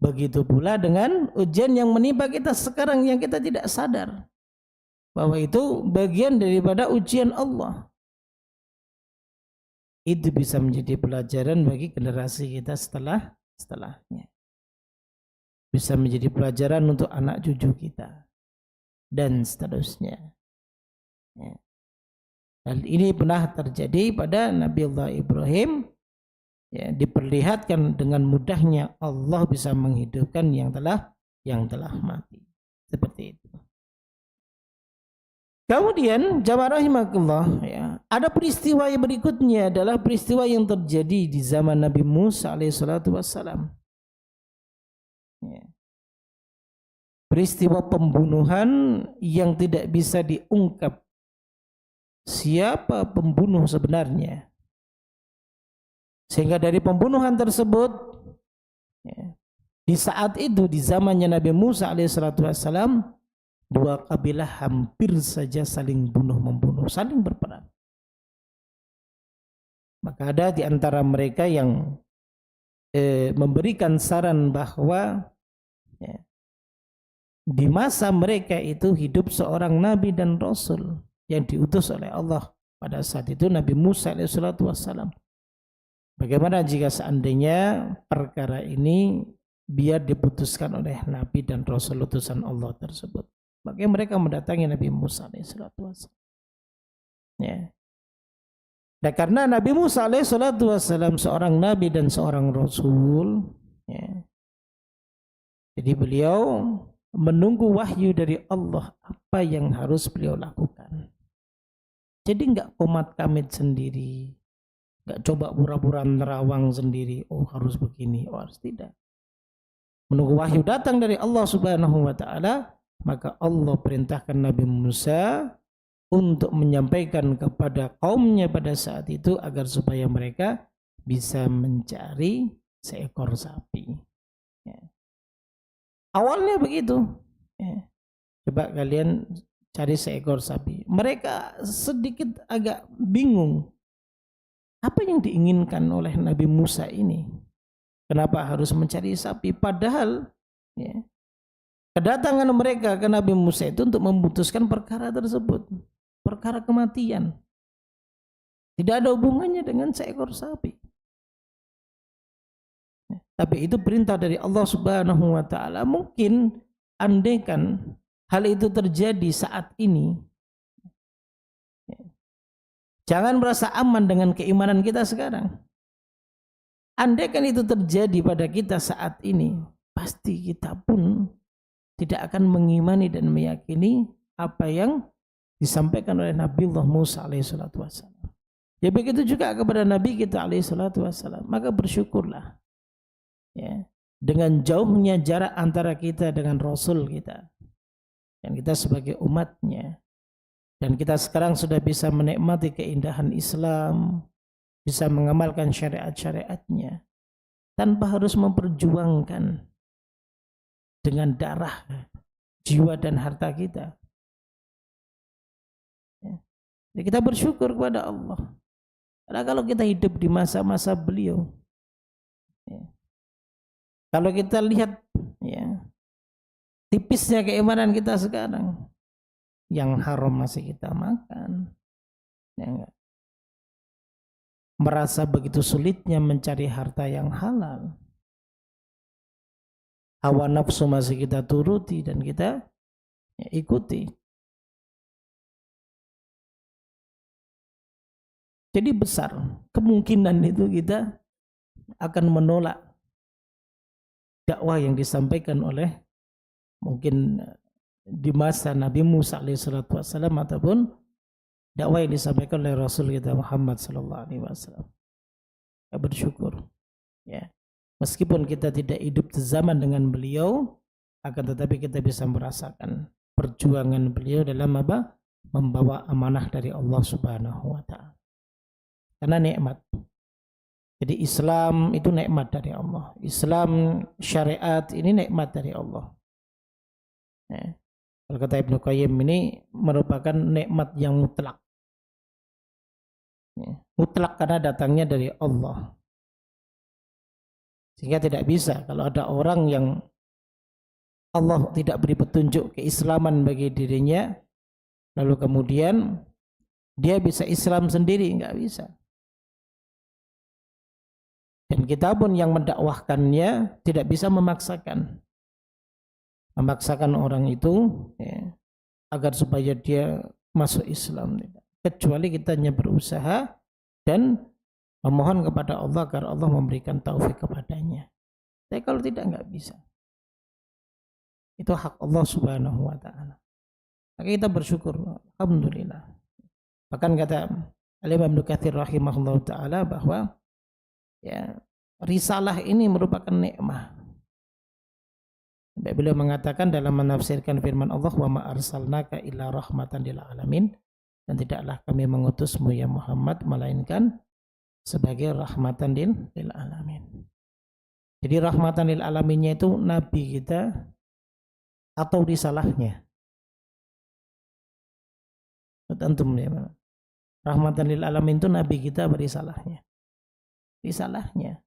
Speaker 1: Begitu pula dengan ujian yang menimpa kita sekarang yang kita tidak sadar bahwa itu bagian daripada ujian Allah. Itu bisa menjadi pelajaran bagi generasi kita setelahnya. Bisa menjadi pelajaran untuk anak cucu kita dan seterusnya. Ya. Hal ini pernah terjadi pada Nabi Allah Ibrahim, ya, diperlihatkan dengan mudahnya Allah bisa menghidupkan yang telah mati. Seperti itu. Kemudian jamaah rahimakumullah, ya, ada peristiwa yang berikutnya adalah peristiwa yang terjadi di zaman Nabi Musa alaihissalatu wassalam. Ya. Peristiwa pembunuhan yang tidak bisa diungkap siapa pembunuh sebenarnya, sehingga dari pembunuhan tersebut, ya, di saat itu di zamannya Nabi Musa alaihissalatu wassalam, dua kabilah hampir saja saling bunuh-membunuh, saling berperang. Maka ada di antara mereka yang memberikan saran bahwa, ya, di masa mereka itu hidup seorang nabi dan rasul yang diutus oleh Allah pada saat itu, Nabi Musa alaihissalatu wassalam. Bagaimana jika seandainya perkara ini biar diputuskan oleh Nabi dan Rasul utusan Allah tersebut? Maka mereka mendatangi Nabi Musa alaihissalatu wassalam. Ya. Dan karena Nabi Musa alaihissalatu wassalam seorang Nabi dan seorang Rasul, ya, jadi beliau menunggu wahyu dari Allah apa yang harus beliau lakukan. Jadi enggak komat kamit sendiri, enggak coba pura-pura nerawang sendiri, oh harus begini, oh harus tidak. Menunggu wahyu datang dari Allah Subhanahu wa Ta'ala, maka Allah perintahkan Nabi Musa untuk menyampaikan kepada kaumnya pada saat itu agar supaya mereka bisa mencari seekor sapi. Ya. Awalnya begitu. Ya. Coba kalian cari seekor sapi. Mereka sedikit agak bingung. Apa yang diinginkan oleh Nabi Musa ini? Kenapa harus mencari sapi? Padahal, ya, kedatangan mereka ke Nabi Musa itu untuk memutuskan perkara tersebut. Perkara kematian. Tidak ada hubungannya dengan seekor sapi. Tapi itu perintah dari Allah Subhanahu wa Ta'ala. Mungkin andaikan hal itu terjadi saat ini, jangan merasa aman dengan keimanan kita sekarang. Andaikan itu terjadi pada kita saat ini, pasti kita pun tidak akan mengimani dan meyakini apa yang disampaikan oleh Nabiullah Musa alaihissalatu wassalam. Ya begitu juga kepada Nabi kita alaihissalatu wassalam. Maka bersyukurlah, ya, dengan jauhnya jarak antara kita dengan Rasul kita, dan kita sebagai umatnya, dan kita sekarang sudah bisa menikmati keindahan Islam, bisa mengamalkan syariat-syariatnya. tanpa harus memperjuangkan dengan darah, jiwa dan harta kita. Jadi kita bersyukur kepada Allah. Karena kalau kita hidup di masa-masa beliau, kalau kita lihat tipisnya keimanan kita sekarang, yang haram masih kita makan, merasa begitu sulitnya mencari harta yang halal, hawa nafsu masih kita turuti dan kita ikuti. Jadi besar kemungkinan itu kita akan menolak dakwah yang disampaikan oleh mungkin di masa Nabi Musa alaihissalam ataupun dakwah yang disampaikan oleh Rasul kita Muhammad sallallahu alaihi wasallam. Kita bersyukur ya. Meskipun kita tidak hidup sezaman dengan beliau, akan tetapi kita bisa merasakan perjuangan beliau dalam apa? Membawa amanah dari Allah Subhanahu wa taala. Karena nikmat. Jadi Islam itu nikmat dari Allah. Islam syariat ini nikmat dari Allah. Kalau kata Ibnu Qayyim ini merupakan nikmat yang mutlak. Mutlak karena datangnya dari Allah. Sehingga tidak bisa kalau ada orang yang Allah tidak beri petunjuk keislaman bagi dirinya, lalu kemudian dia bisa Islam sendiri, enggak bisa. Dan kita pun yang mendakwahkannya tidak bisa memaksakan orang itu agar supaya dia masuk Islam, kecuali kita hanya berusaha dan memohon kepada Allah agar Allah memberikan taufik kepadanya. Tapi kalau tidak, enggak bisa. Itu hak Allah Subhanahu wa taala. Maka kita bersyukur, alhamdulillah. Bahkan kata Imam Ibnu Katsir rahimahullah taala bahwa risalah ini merupakan nikmah. Beliau mengatakan dalam menafsirkan firman Allah, wa ma arsalnaka illa rahmatan lil alamin, dan tidaklah kami mengutusmu ya Muhammad melainkan sebagai rahmatan lil alamin. Jadi rahmatan lil alaminnya itu nabi kita atau risalahnya. Antum ya. Rahmatan lil alamin itu nabi kita berisalahnya. Risalahnya.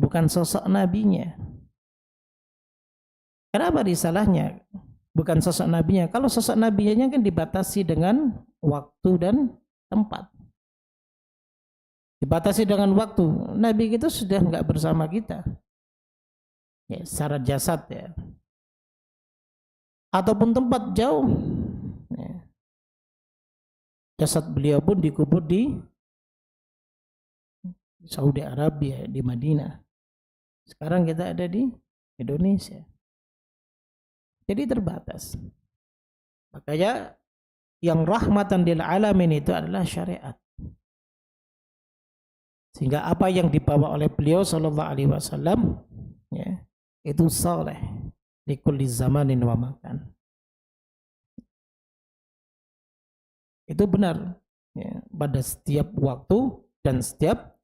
Speaker 1: Bukan sosok nabinya. Kenapa risalahnya? Bukan sosok nabinya. Kalau sosok nabinya kan dibatasi dengan waktu dan tempat. Dibatasi dengan waktu. Nabi kita sudah enggak bersama kita. Ya, secara jasad ya. Ataupun tempat jauh. Ya. Jasad beliau pun dikubur di Saudi Arabia, di Madinah. Sekarang kita ada di Indonesia. Jadi terbatas. Makanya yang rahmatan lil alamin itu adalah syariat. Sehingga apa yang dibawa oleh beliau sallallahu alaihi wasallam itu saleh di kulli zamanin wa makan. Itu benar pada setiap waktu dan setiap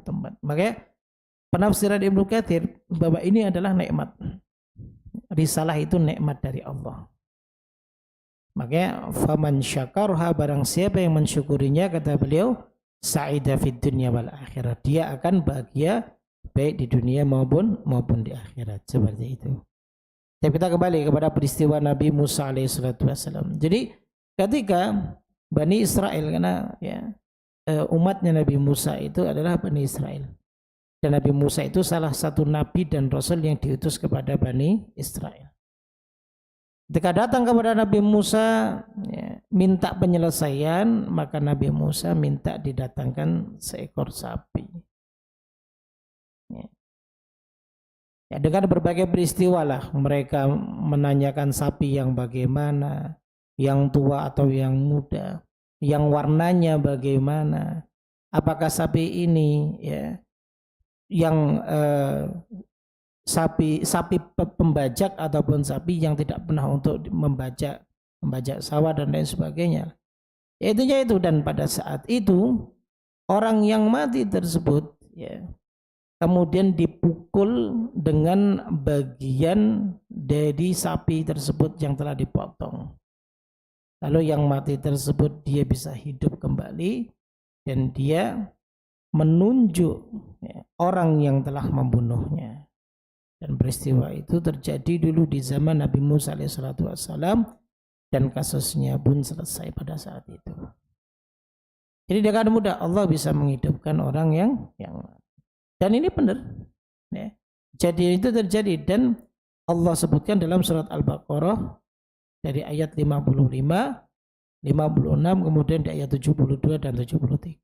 Speaker 1: tempat. Makanya penafsiran Ibnu Katsir bahwa ini adalah nikmat. Risalah itu nikmat dari Allah. Makanya faman syakarha, barang siapa yang mensyukurinya, kata beliau, sa'ida fid dunya wal akhirat, dia akan bahagia baik di dunia maupun di akhirat. Seperti itu. Tapi kita kembali kepada peristiwa Nabi Musa alaihissalatu wassalam. Jadi ketika Bani Israel, karena umatnya Nabi Musa itu adalah Bani Israel. Dan Nabi Musa itu salah satu nabi dan rasul yang diutus kepada Bani Israel. Ketika datang kepada Nabi Musa minta penyelesaian, maka Nabi Musa minta didatangkan seekor sapi. Dengan berbagai peristiwa lah mereka menanyakan sapi yang bagaimana, yang tua atau yang muda, yang warnanya bagaimana, apakah sapi ini yang sapi pembajak ataupun sapi yang tidak pernah untuk membajak sawah dan lain sebagainya. Itu dan pada saat itu orang yang mati tersebut kemudian dipukul dengan bagian dari sapi tersebut yang telah dipotong. Lalu yang mati tersebut dia bisa hidup kembali dan dia menunjuk orang yang telah membunuhnya. Dan peristiwa itu terjadi dulu di zaman Nabi Musa alaihissalam dan kasusnya pun selesai pada saat itu. Jadi dengan mudah Allah bisa menghidupkan orang yang dan ini benar. Ya. Jadi itu terjadi dan Allah sebutkan dalam surat Al-Baqarah dari ayat 55, 56, kemudian di ayat 72 dan 73.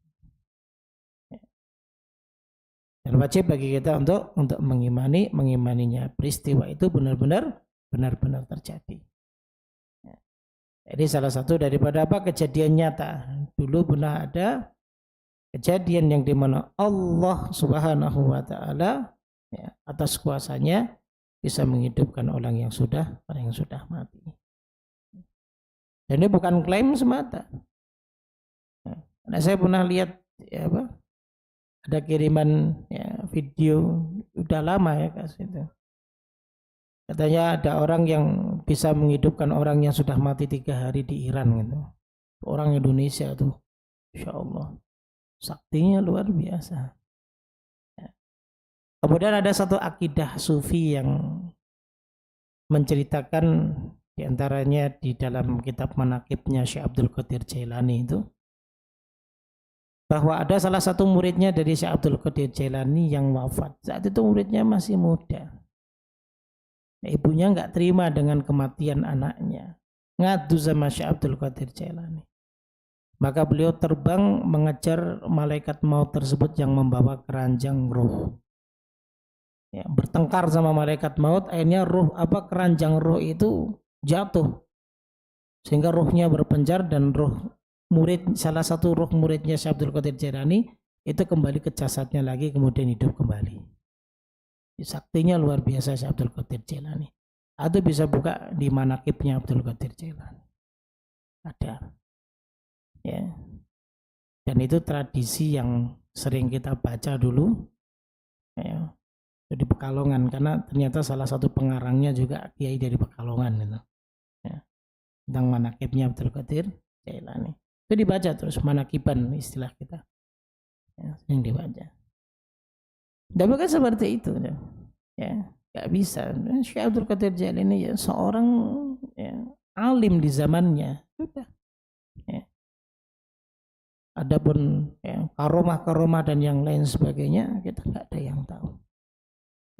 Speaker 1: Dan wajib bagi kita untuk mengimaninya. Peristiwa itu benar-benar terjadi. Jadi salah satu daripada kejadian nyata. Dulu pernah ada kejadian yang dimana Allah Subhanahu wa Ta'ala atas kuasanya bisa menghidupkan orang yang sudah mati. Dan ini bukan klaim semata. Karena saya pernah lihat ada kiriman video udah lama itu. Katanya ada orang yang bisa menghidupkan orang yang sudah mati 3 hari di Iran gitu. Orang Indonesia tuh, Insya Allah, saktinya luar biasa. Kemudian ada satu akidah sufi yang menceritakan diantaranya di dalam kitab manaqibnya Syekh Abdul Qadir Jailani itu, bahwa ada salah satu muridnya dari Syekh Abdul Qadir Jailani yang wafat. Saat itu muridnya masih muda. Ibunya nggak terima dengan kematian anaknya. Ngadu sama Syekh Abdul Qadir Jailani. Maka beliau terbang mengejar malaikat maut tersebut yang membawa keranjang roh. Ya, bertengkar sama malaikat maut, akhirnya keranjang roh itu jatuh. Sehingga rohnya berpenjar dan salah satu roh muridnya Syekh Abdul Qadir Jailani itu kembali ke jasadnya lagi, kemudian hidup kembali. Saktinya luar biasa Syekh Abdul Qadir Jailani. Atau bisa buka di manaqibnya Abdul Qadir Jailani. Ada. Ya. Dan itu tradisi yang sering kita baca dulu. Ya. Di Pekalongan, karena ternyata salah satu pengarangnya juga kiai dari Pekalongan gitu. Ya. Tentang manaqibnya Abdul Qadir Jailani. Itu dibaca terus, manakiban istilah kita. Ya, sering dibaca. Dan bukan seperti itu. Ya, gak bisa. Syekh Abdul Qadir Jailani seorang alim di zamannya. Sudah. Ya. Adapun karomah-karomah dan yang lain sebagainya, kita gak ada yang tahu.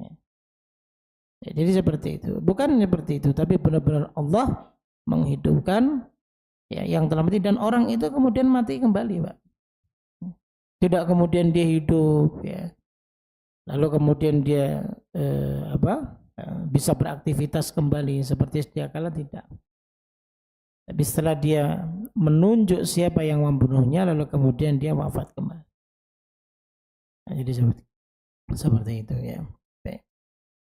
Speaker 1: Ya. Jadi seperti itu. Bukan seperti itu, tapi benar-benar Allah menghidupkan yang telah mati, dan orang itu kemudian mati kembali, Pak. Tidak kemudian dia hidup, lalu kemudian dia bisa beraktivitas kembali seperti sedia kala, tidak. Tapi setelah dia menunjuk siapa yang membunuhnya, lalu kemudian dia wafat kembali. Nah, jadi seperti itu ya.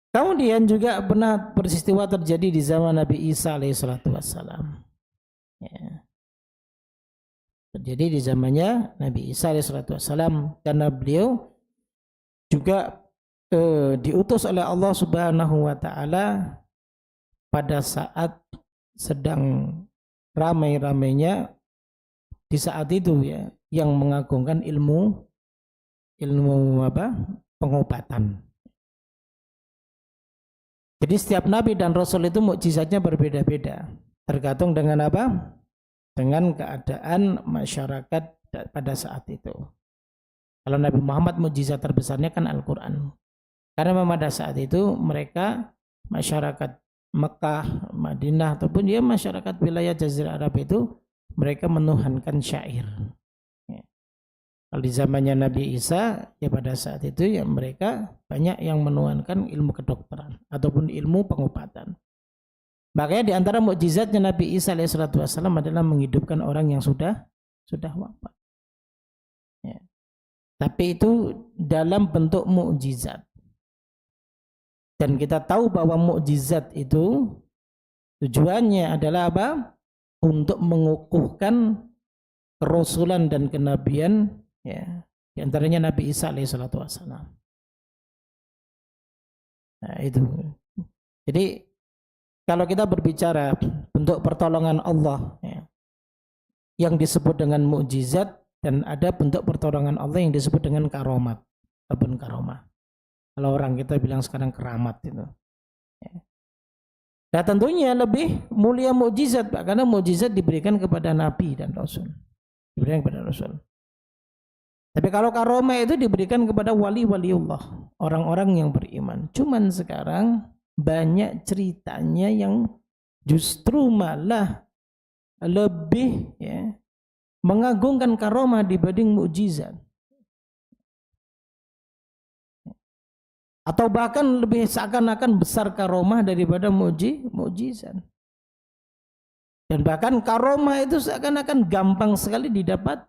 Speaker 1: Kemudian juga pernah peristiwa terjadi di zaman Nabi Isa alaihissalam. Ya. Terjadi di zamannya Nabi Isa alaihissalam, karena beliau juga diutus oleh Allah Subhanahu wa Ta'ala pada saat sedang ramai-ramainya di saat itu yang mengagungkan ilmu pengobatan. Jadi setiap nabi dan rasul itu mukjizatnya berbeda-beda, tergantung dengan dengan keadaan masyarakat pada saat itu. Kalau Nabi Muhammad mukjizat terbesarnya kan Al-Quran. Karena pada saat itu mereka masyarakat Mekah, Madinah ataupun masyarakat wilayah Jazirah Arab itu mereka menuhankan syair. Kalau di zamannya Nabi Isa pada saat itu mereka banyak yang menuhankan ilmu kedokteran ataupun ilmu pengobatan. Makanya di antara mukjizatnya Nabi Isa alaihissalam adalah menghidupkan orang yang sudah wafat. Ya. Tapi itu dalam bentuk mukjizat. Dan kita tahu bahwa mukjizat itu tujuannya adalah untuk mengukuhkan kerasulan dan kenabian, di antaranya Nabi Isa alaihissalam. Nah, itu. Jadi kalau kita berbicara bentuk pertolongan Allah ya, yang disebut dengan mukjizat, dan ada bentuk pertolongan Allah yang disebut dengan karomat ataupun karomah. Kalau orang kita bilang sekarang keramat itu. Ya. Nah tentunya lebih mulia mukjizat, Pak, karena mukjizat diberikan kepada Nabi dan Rasul. Diberikan kepada Rasul. Tapi kalau karomah itu diberikan kepada wali-waliullah, orang-orang yang beriman. Cuman sekarang banyak ceritanya yang justru malah lebih ya, mengagungkan karomah dibanding mukjizat. Atau bahkan lebih seakan-akan besar karomah daripada mukjizat. Dan bahkan karomah itu seakan-akan gampang sekali didapat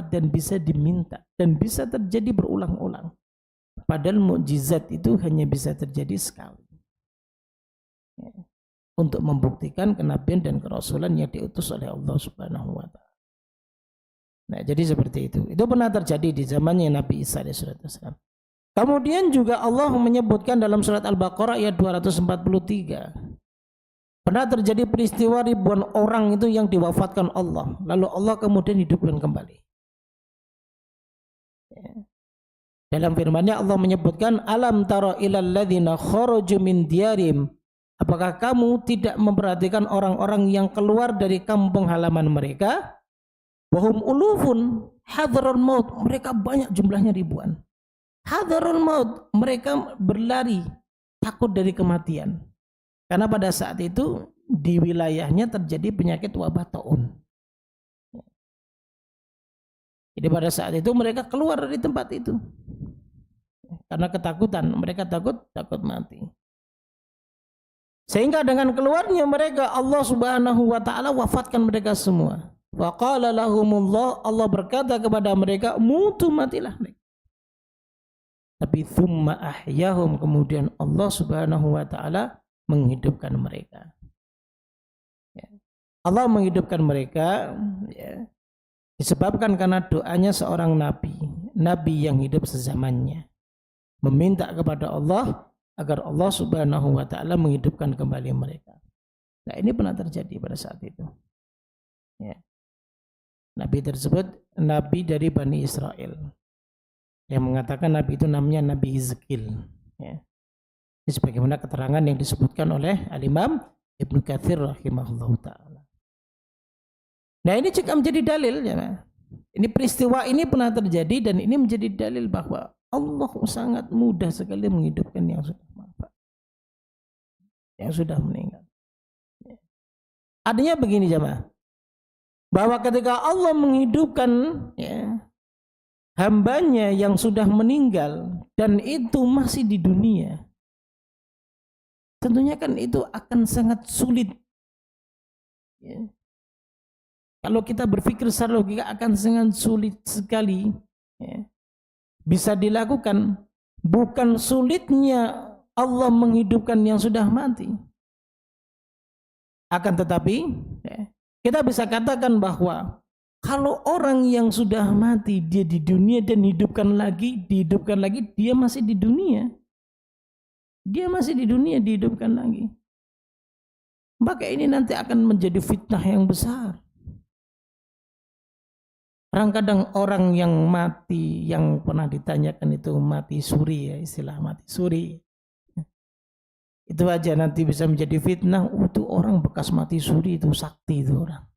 Speaker 1: dan bisa diminta dan bisa terjadi berulang-ulang. Padahal mukjizat itu hanya bisa terjadi sekali. Ya. Untuk membuktikan kenabian dan kerasulan yang diutus oleh Allah Subhanahu wa taala. Nah, jadi seperti itu. Itu pernah terjadi di zamannya Nabi Isa alaihissalam. Kemudian juga Allah menyebutkan dalam surat Al-Baqarah ayat 243. Pernah terjadi peristiwa ribuan orang itu yang diwafatkan Allah. Lalu Allah kemudian hidupkan kembali. Dalam firman-Nya Allah menyebutkan, Alam tara ilal ladzina kharaju min diyarim. Apakah kamu tidak memperhatikan orang-orang yang keluar dari kampung halaman mereka? Wahum ulufun hadharul maut. Mereka banyak jumlahnya ribuan. Hadharul maut. Mereka berlari takut dari kematian. Karena pada saat itu di wilayahnya terjadi penyakit wabah taun. Jadi pada saat itu mereka keluar dari tempat itu. Karena ketakutan, mereka takut mati. Sehingga dengan keluarnya mereka, Allah Subhanahu wa taala wafatkan mereka semua. Wa qala lahumullah, Allah berkata kepada mereka, mutu, matilah mereka. Tapi thumma ahyahum, kemudian Allah Subhanahu wa taala menghidupkan mereka. Ya. Allah menghidupkan mereka ya, disebabkan karena doanya seorang nabi yang hidup sezamannya, meminta kepada Allah agar Allah Subhanahu wa taala menghidupkan kembali mereka. Nah, ini pernah terjadi pada saat itu. Ya. Nabi tersebut nabi dari Bani Israel. Yang mengatakan nabi itu namanya Nabi Hizkil. Ya. Ini sebagaimana keterangan yang disebutkan oleh Al-Imam Ibnu Katsir rahimahullahu ta'ala. Nah, ini juga menjadi dalil ya. Ini peristiwa ini pernah terjadi dan ini menjadi dalil bahwa Allah sangat mudah sekali menghidupkan yang sudah wafat, yang sudah meninggal. Artinya begini jemaah, bahwa ketika Allah menghidupkan ya, hambanya yang sudah meninggal dan itu masih di dunia, tentunya kan itu akan sangat sulit. Ya. Kalau kita berpikir secara logika akan sangat sulit sekali ya, bisa dilakukan. Bukan sulitnya Allah menghidupkan yang sudah mati. Akan tetapi ya, kita bisa katakan bahwa kalau orang yang sudah mati dia di dunia dan dihidupkan lagi, dia masih di dunia. Dia masih di dunia, dihidupkan lagi. Maka ini nanti akan menjadi fitnah yang besar. Kadang-kadang orang yang mati, yang pernah ditanyakan itu mati suri ya, istilah mati suri. Itu aja nanti bisa menjadi fitnah. Itu orang bekas mati suri, itu sakti itu orang.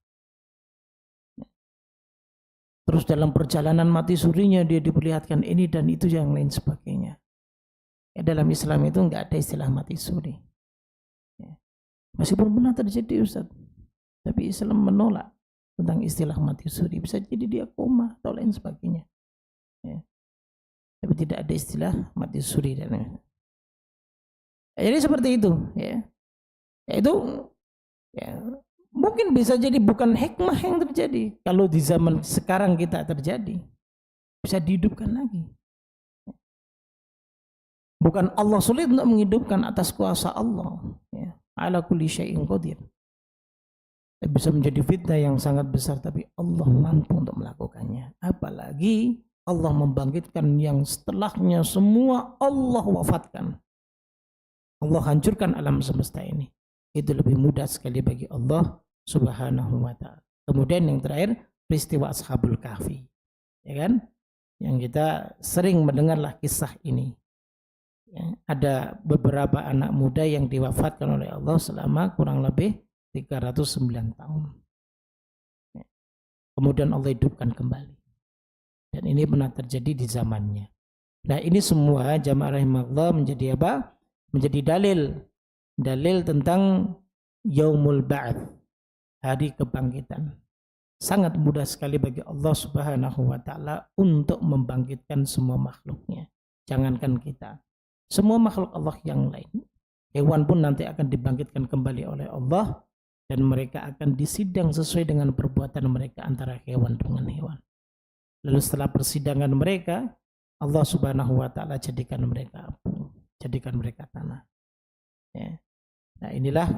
Speaker 1: Terus dalam perjalanan mati surinya dia diperlihatkan ini dan itu yang lain sebagainya. Ya, dalam Islam itu enggak ada istilah mati suri. Ya. Meskipun pernah terjadi Ustaz, tapi Islam menolak tentang istilah mati suri. Bisa jadi dia koma atau lain sebagainya. Ya. Tapi tidak ada istilah mati suri dan ya, jadi seperti itu. Ya. Itu ya, mungkin bisa jadi bukan hikmah yang terjadi. Kalau di zaman sekarang kita terjadi, bisa dihidupkan lagi. Bukan Allah sulit untuk menghidupkan atas kuasa Allah. Ya. Ala kulli syai'in qadir. Bisa menjadi fitnah yang sangat besar, tapi Allah mampu untuk melakukannya. Apalagi Allah membangkitkan yang setelahnya semua Allah wafatkan. Allah hancurkan alam semesta ini. Itu lebih mudah sekali bagi Allah Subhanahu wa ta'ala. Kemudian yang terakhir, peristiwa Ashabul Kahfi. Ya kan? Yang kita sering mendengarlah kisah ini. Ya, ada beberapa anak muda yang diwafatkan oleh Allah selama kurang lebih 309 tahun. Ya. Kemudian Allah hidupkan kembali. Dan ini pernah terjadi di zamannya. Nah, ini semua jamaah rahimahullah menjadi apa? Menjadi dalil tentang yaumul ba'ats, hari kebangkitan. Sangat mudah sekali bagi Allah Subhanahu wa ta'ala untuk membangkitkan semua makhluknya. Jangankan kita, semua makhluk Allah yang lain. Hewan pun nanti akan dibangkitkan kembali oleh Allah, dan mereka akan disidang sesuai dengan perbuatan mereka antara hewan dengan hewan. Lalu setelah persidangan mereka, Allah Subhanahu wa ta'ala jadikan mereka abu, jadikan mereka tanah. Ya. Nah, inilah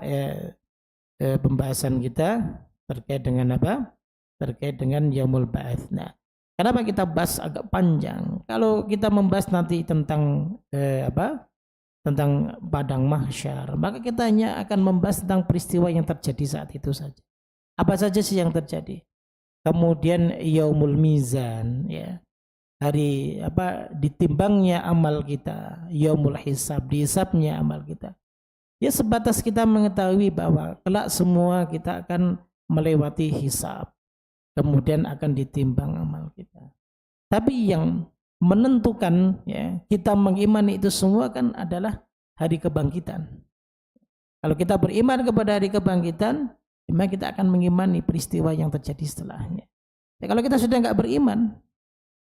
Speaker 1: pembahasan kita terkait dengan apa? Terkait dengan yaumul ba'ats. Nah, kenapa kita bahas agak panjang? Kalau kita membahas nanti tentang tentang padang mahsyar, maka kita hanya akan membahas tentang peristiwa yang terjadi saat itu saja. Apa saja sih yang terjadi? Kemudian yaumul mizan, ya. Hari ditimbangnya amal kita, yaumul hisab, dihisabnya amal kita. Ya, sebatas kita mengetahui bahwa kelak semua kita akan melewati hisab, kemudian akan ditimbang amal kita. Tapi yang menentukan, ya, kita mengimani itu semua kan adalah hari kebangkitan. Kalau kita beriman kepada hari kebangkitan, maka kita akan mengimani peristiwa yang terjadi setelahnya. Ya, kalau kita sudah nggak beriman,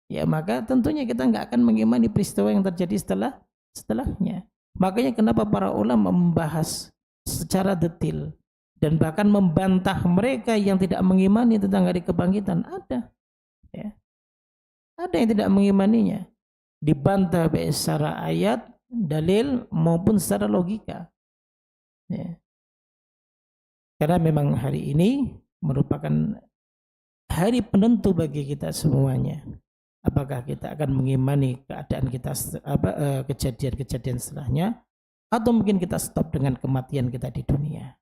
Speaker 1: ya maka tentunya kita nggak akan mengimani peristiwa yang terjadi setelahnya. Makanya kenapa para ulama membahas secara detail dan bahkan membantah mereka yang tidak mengimani tentang hari kebangkitan. Ada, ya. Ada yang tidak mengimaninya, dibantah baik secara ayat, dalil maupun secara logika. Ya. Karena memang hari ini merupakan hari penentu bagi kita semuanya. Apakah kita akan mengimani keadaan kita, kejadian-kejadian setelahnya, atau mungkin kita stop dengan kematian kita di dunia.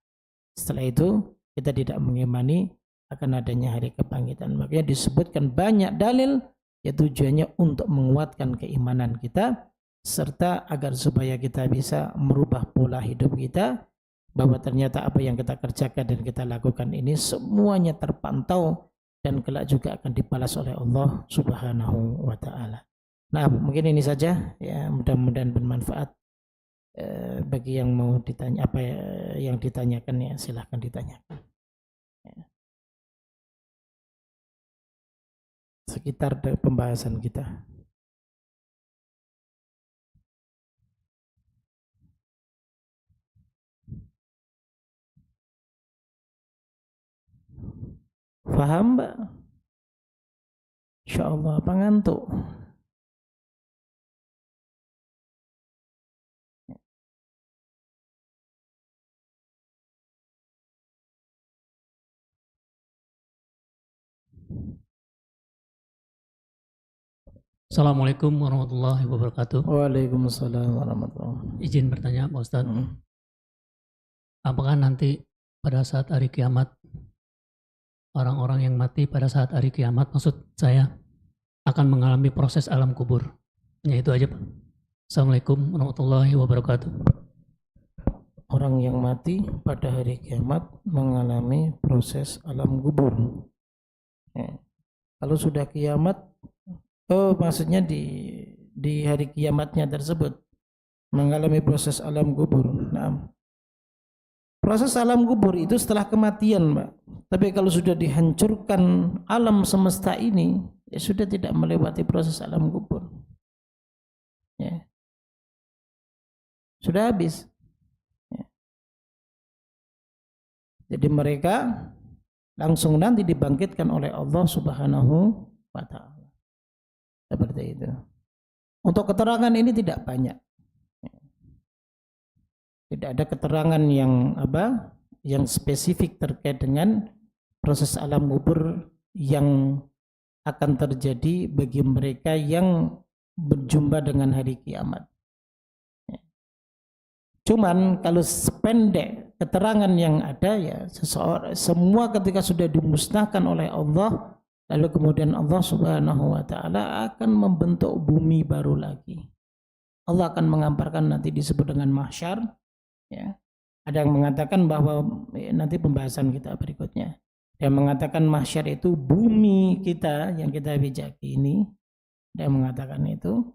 Speaker 1: Setelah itu kita tidak mengimani akan adanya hari kebangkitan. Makanya disebutkan banyak dalil, ya tujuannya untuk menguatkan keimanan kita, serta agar supaya kita bisa merubah pola hidup kita, bahwa ternyata apa yang kita kerjakan dan kita lakukan ini semuanya terpantau dan kelak juga akan dibalas oleh Allah Subhanahu wa ta'ala. Nah, mungkin ini saja, ya, mudah-mudahan bermanfaat. Bagi yang mau ditanya apa yang ditanyakan, ya silahkan ditanyakan. Ya. Sekitar dari pembahasan kita. Faham, Mbak? Insyaallah, apa ngantuk?
Speaker 2: Assalamualaikum warahmatullahi wabarakatuh.
Speaker 1: Waalaikumsalam warahmatullahi.
Speaker 2: Izin bertanya Pak Ustadz, apakah nanti pada saat hari kiamat, orang-orang yang mati pada saat hari kiamat, maksud saya, akan mengalami proses alam kubur? Ya, itu aja Pak. Assalamualaikum warahmatullahi wabarakatuh.
Speaker 1: Orang yang mati pada hari kiamat mengalami proses alam kubur. Ya. Kalau sudah kiamat, maksudnya di hari kiamatnya tersebut mengalami proses alam kubur. Nah, proses alam kubur itu setelah kematian, Mbak. Tapi kalau sudah dihancurkan alam semesta ini, ya sudah tidak melewati proses alam kubur. Ya. Sudah habis. Ya. Jadi mereka langsung nanti dibangkitkan oleh Allah Subhanahu wa ta'ala. Seperti itu. Untuk keterangan ini tidak banyak. Tidak ada keterangan yang spesifik terkait dengan proses alam kubur yang akan terjadi bagi mereka yang berjumpa dengan hari kiamat. Cuman kalau sependek keterangan yang ada ya seseorang semua ketika sudah dimusnahkan oleh Allah, lalu kemudian Allah Subhanahu wa taala akan membentuk bumi baru lagi. Allah akan mengamparkan, nanti disebut dengan mahsyar ya. Ada yang mengatakan bahwa nanti pembahasan kita berikutnya. Yang mengatakan mahsyar itu bumi kita yang kita pijaki ini. Ada yang mengatakan itu.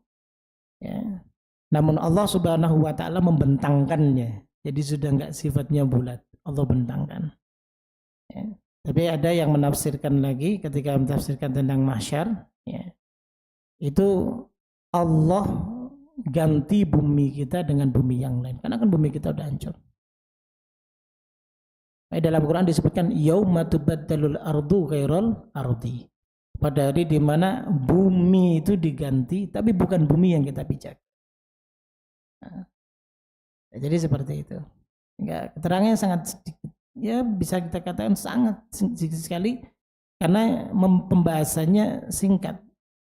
Speaker 1: Ya. Namun Allah Subhanahu wa taala membentangkannya. Jadi sudah enggak sifatnya bulat. Allah bentangkan. Ya. Tapi ada yang menafsirkan lagi ketika menafsirkan tentang mahsyar, ya. Itu Allah ganti bumi kita dengan bumi yang lain. Karena kan bumi kita udah hancur. Dalam Quran disebutkan yauma tubaddalul ardu ghairal ardi. Pada hari di mana bumi itu diganti, tapi bukan bumi yang kita pijak. Nah, jadi seperti itu. Enggak, keterangannya sangat sedikit. Ya bisa kita katakan sangat sedikit sekali karena pembahasannya singkat.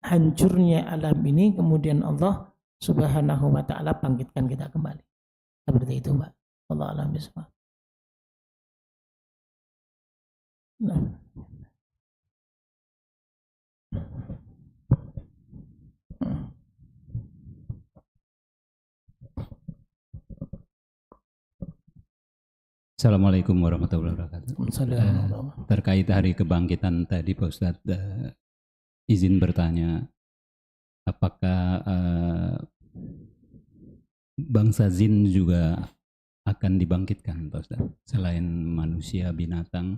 Speaker 1: Hancurnya alam ini kemudian Allah Subhanahu wa taala bangkitkan kita kembali. Seperti itu, Mbak. Allah a'lam bishawab. Nah.
Speaker 3: Assalamualaikum warahmatullahi wabarakatuh. Terkait hari kebangkitan tadi Pak Ustadz, izin bertanya, apakah bangsa jin juga akan dibangkitkan Pak Ustadz? Selain manusia, binatang,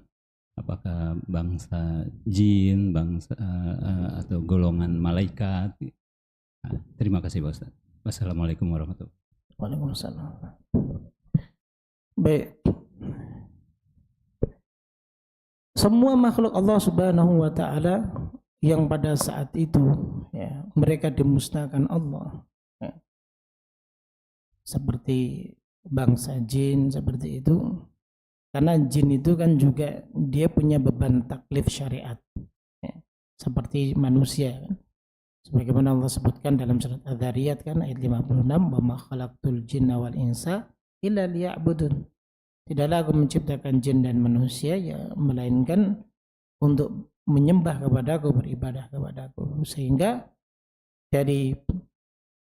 Speaker 3: apakah bangsa jin, bangsa atau golongan malaikat? Nah, terima kasih Pak Ustadz. Wassalamualaikum warahmatullahi wabarakatuh.
Speaker 1: Waalaikumsalam. Baik. Semua makhluk Allah Subhanahu wa taala yang pada saat itu ya, mereka dimusnahkan Allah. Ya. Seperti bangsa jin seperti itu. Karena jin itu kan juga dia punya beban taklif syariat. Ya. Seperti manusia kan. Sebagaimana Allah sebutkan dalam surat Adz-Dzariyat kan ayat 56, "Wa ma khalaqtul jinna wal insa illa liya'budun." Tidaklah aku menciptakan jin dan manusia ya melainkan untuk menyembah kepadaku, beribadah kepadaku. Sehingga dari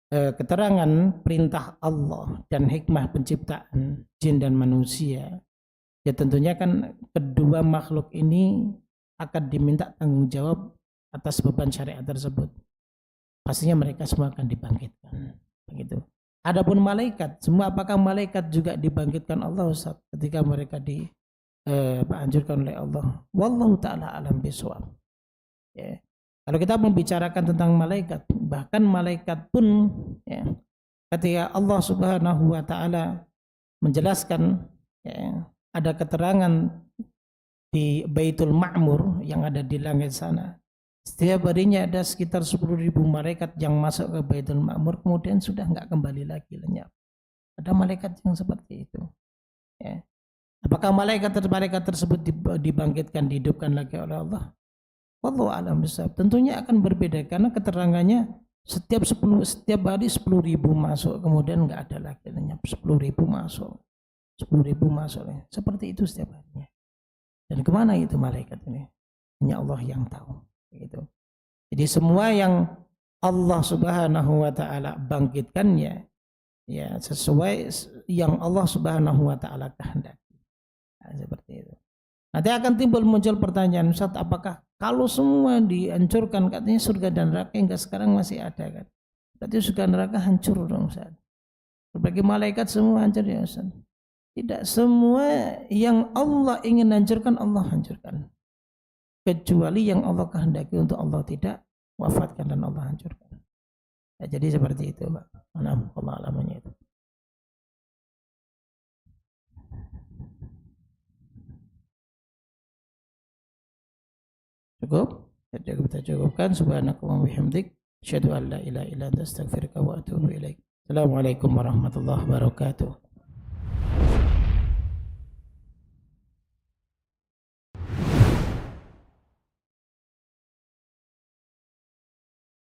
Speaker 1: keterangan perintah Allah dan hikmah penciptaan jin dan manusia, ya tentunya kan kedua makhluk ini akan diminta tanggung jawab atas beban syariat tersebut. Pastinya mereka semua akan dibangkitkan. Begitu. Adapun malaikat, semua apakah malaikat juga dibangkitkan Allah Ustaz ketika mereka dihancurkan oleh Allah? Wallahu ta'ala alam bisawab. Ya. Kalau kita membicarakan tentang malaikat, bahkan malaikat pun ya, ketika Allah Subhanahu wa taala menjelaskan ya, ada keterangan di Baitul Ma'mur yang ada di langit sana. Setiap harinya ada sekitar 10.000 malaikat yang masuk ke Baitul Ma'mur, kemudian sudah enggak kembali lagi, lenyap. Ada malaikat yang seperti itu. Ya. Apakah malaikat tersebut dibangkitkan, dihidupkan lagi oleh Allah? Wallahu a'lam bishawab. Tentunya akan berbeda karena keterangannya setiap hari 10.000 masuk, kemudian enggak ada lagi, lenyap. 10.000 masuk. 10.000 masuk. Seperti itu setiap harinya. Dan kemana itu malaikat ini? Hanya Allah yang tahu. Gitu. Jadi semua yang Allah Subhanahu wa taala bangkitkannya ya sesuai yang Allah Subhanahu wa taala kehendaki. Nah, seperti itu. Nanti akan muncul pertanyaan, Ustaz, apakah kalau semua dihancurkan katanya surga dan neraka hingga sekarang masih ada kan? Berarti surga neraka hancur dong Ustaz. Berbagai malaikat semua hancur ya Ustaz. Tidak semua yang Allah ingin hancurkan Allah hancurkan. Kecuali yang Allah kehendaki untuk Allah tidak wafatkan dan Allah hancurkan. Ya, jadi seperti itu, Pak. Allah alamanya itu. Cukup? Kita cukupkan. Subhanakallahumma wa bihamdik, asyhadu an la ilaha illa anta, astaghfiruka wa atubu ilaik. Assalamualaikum warahmatullahi wabarakatuh.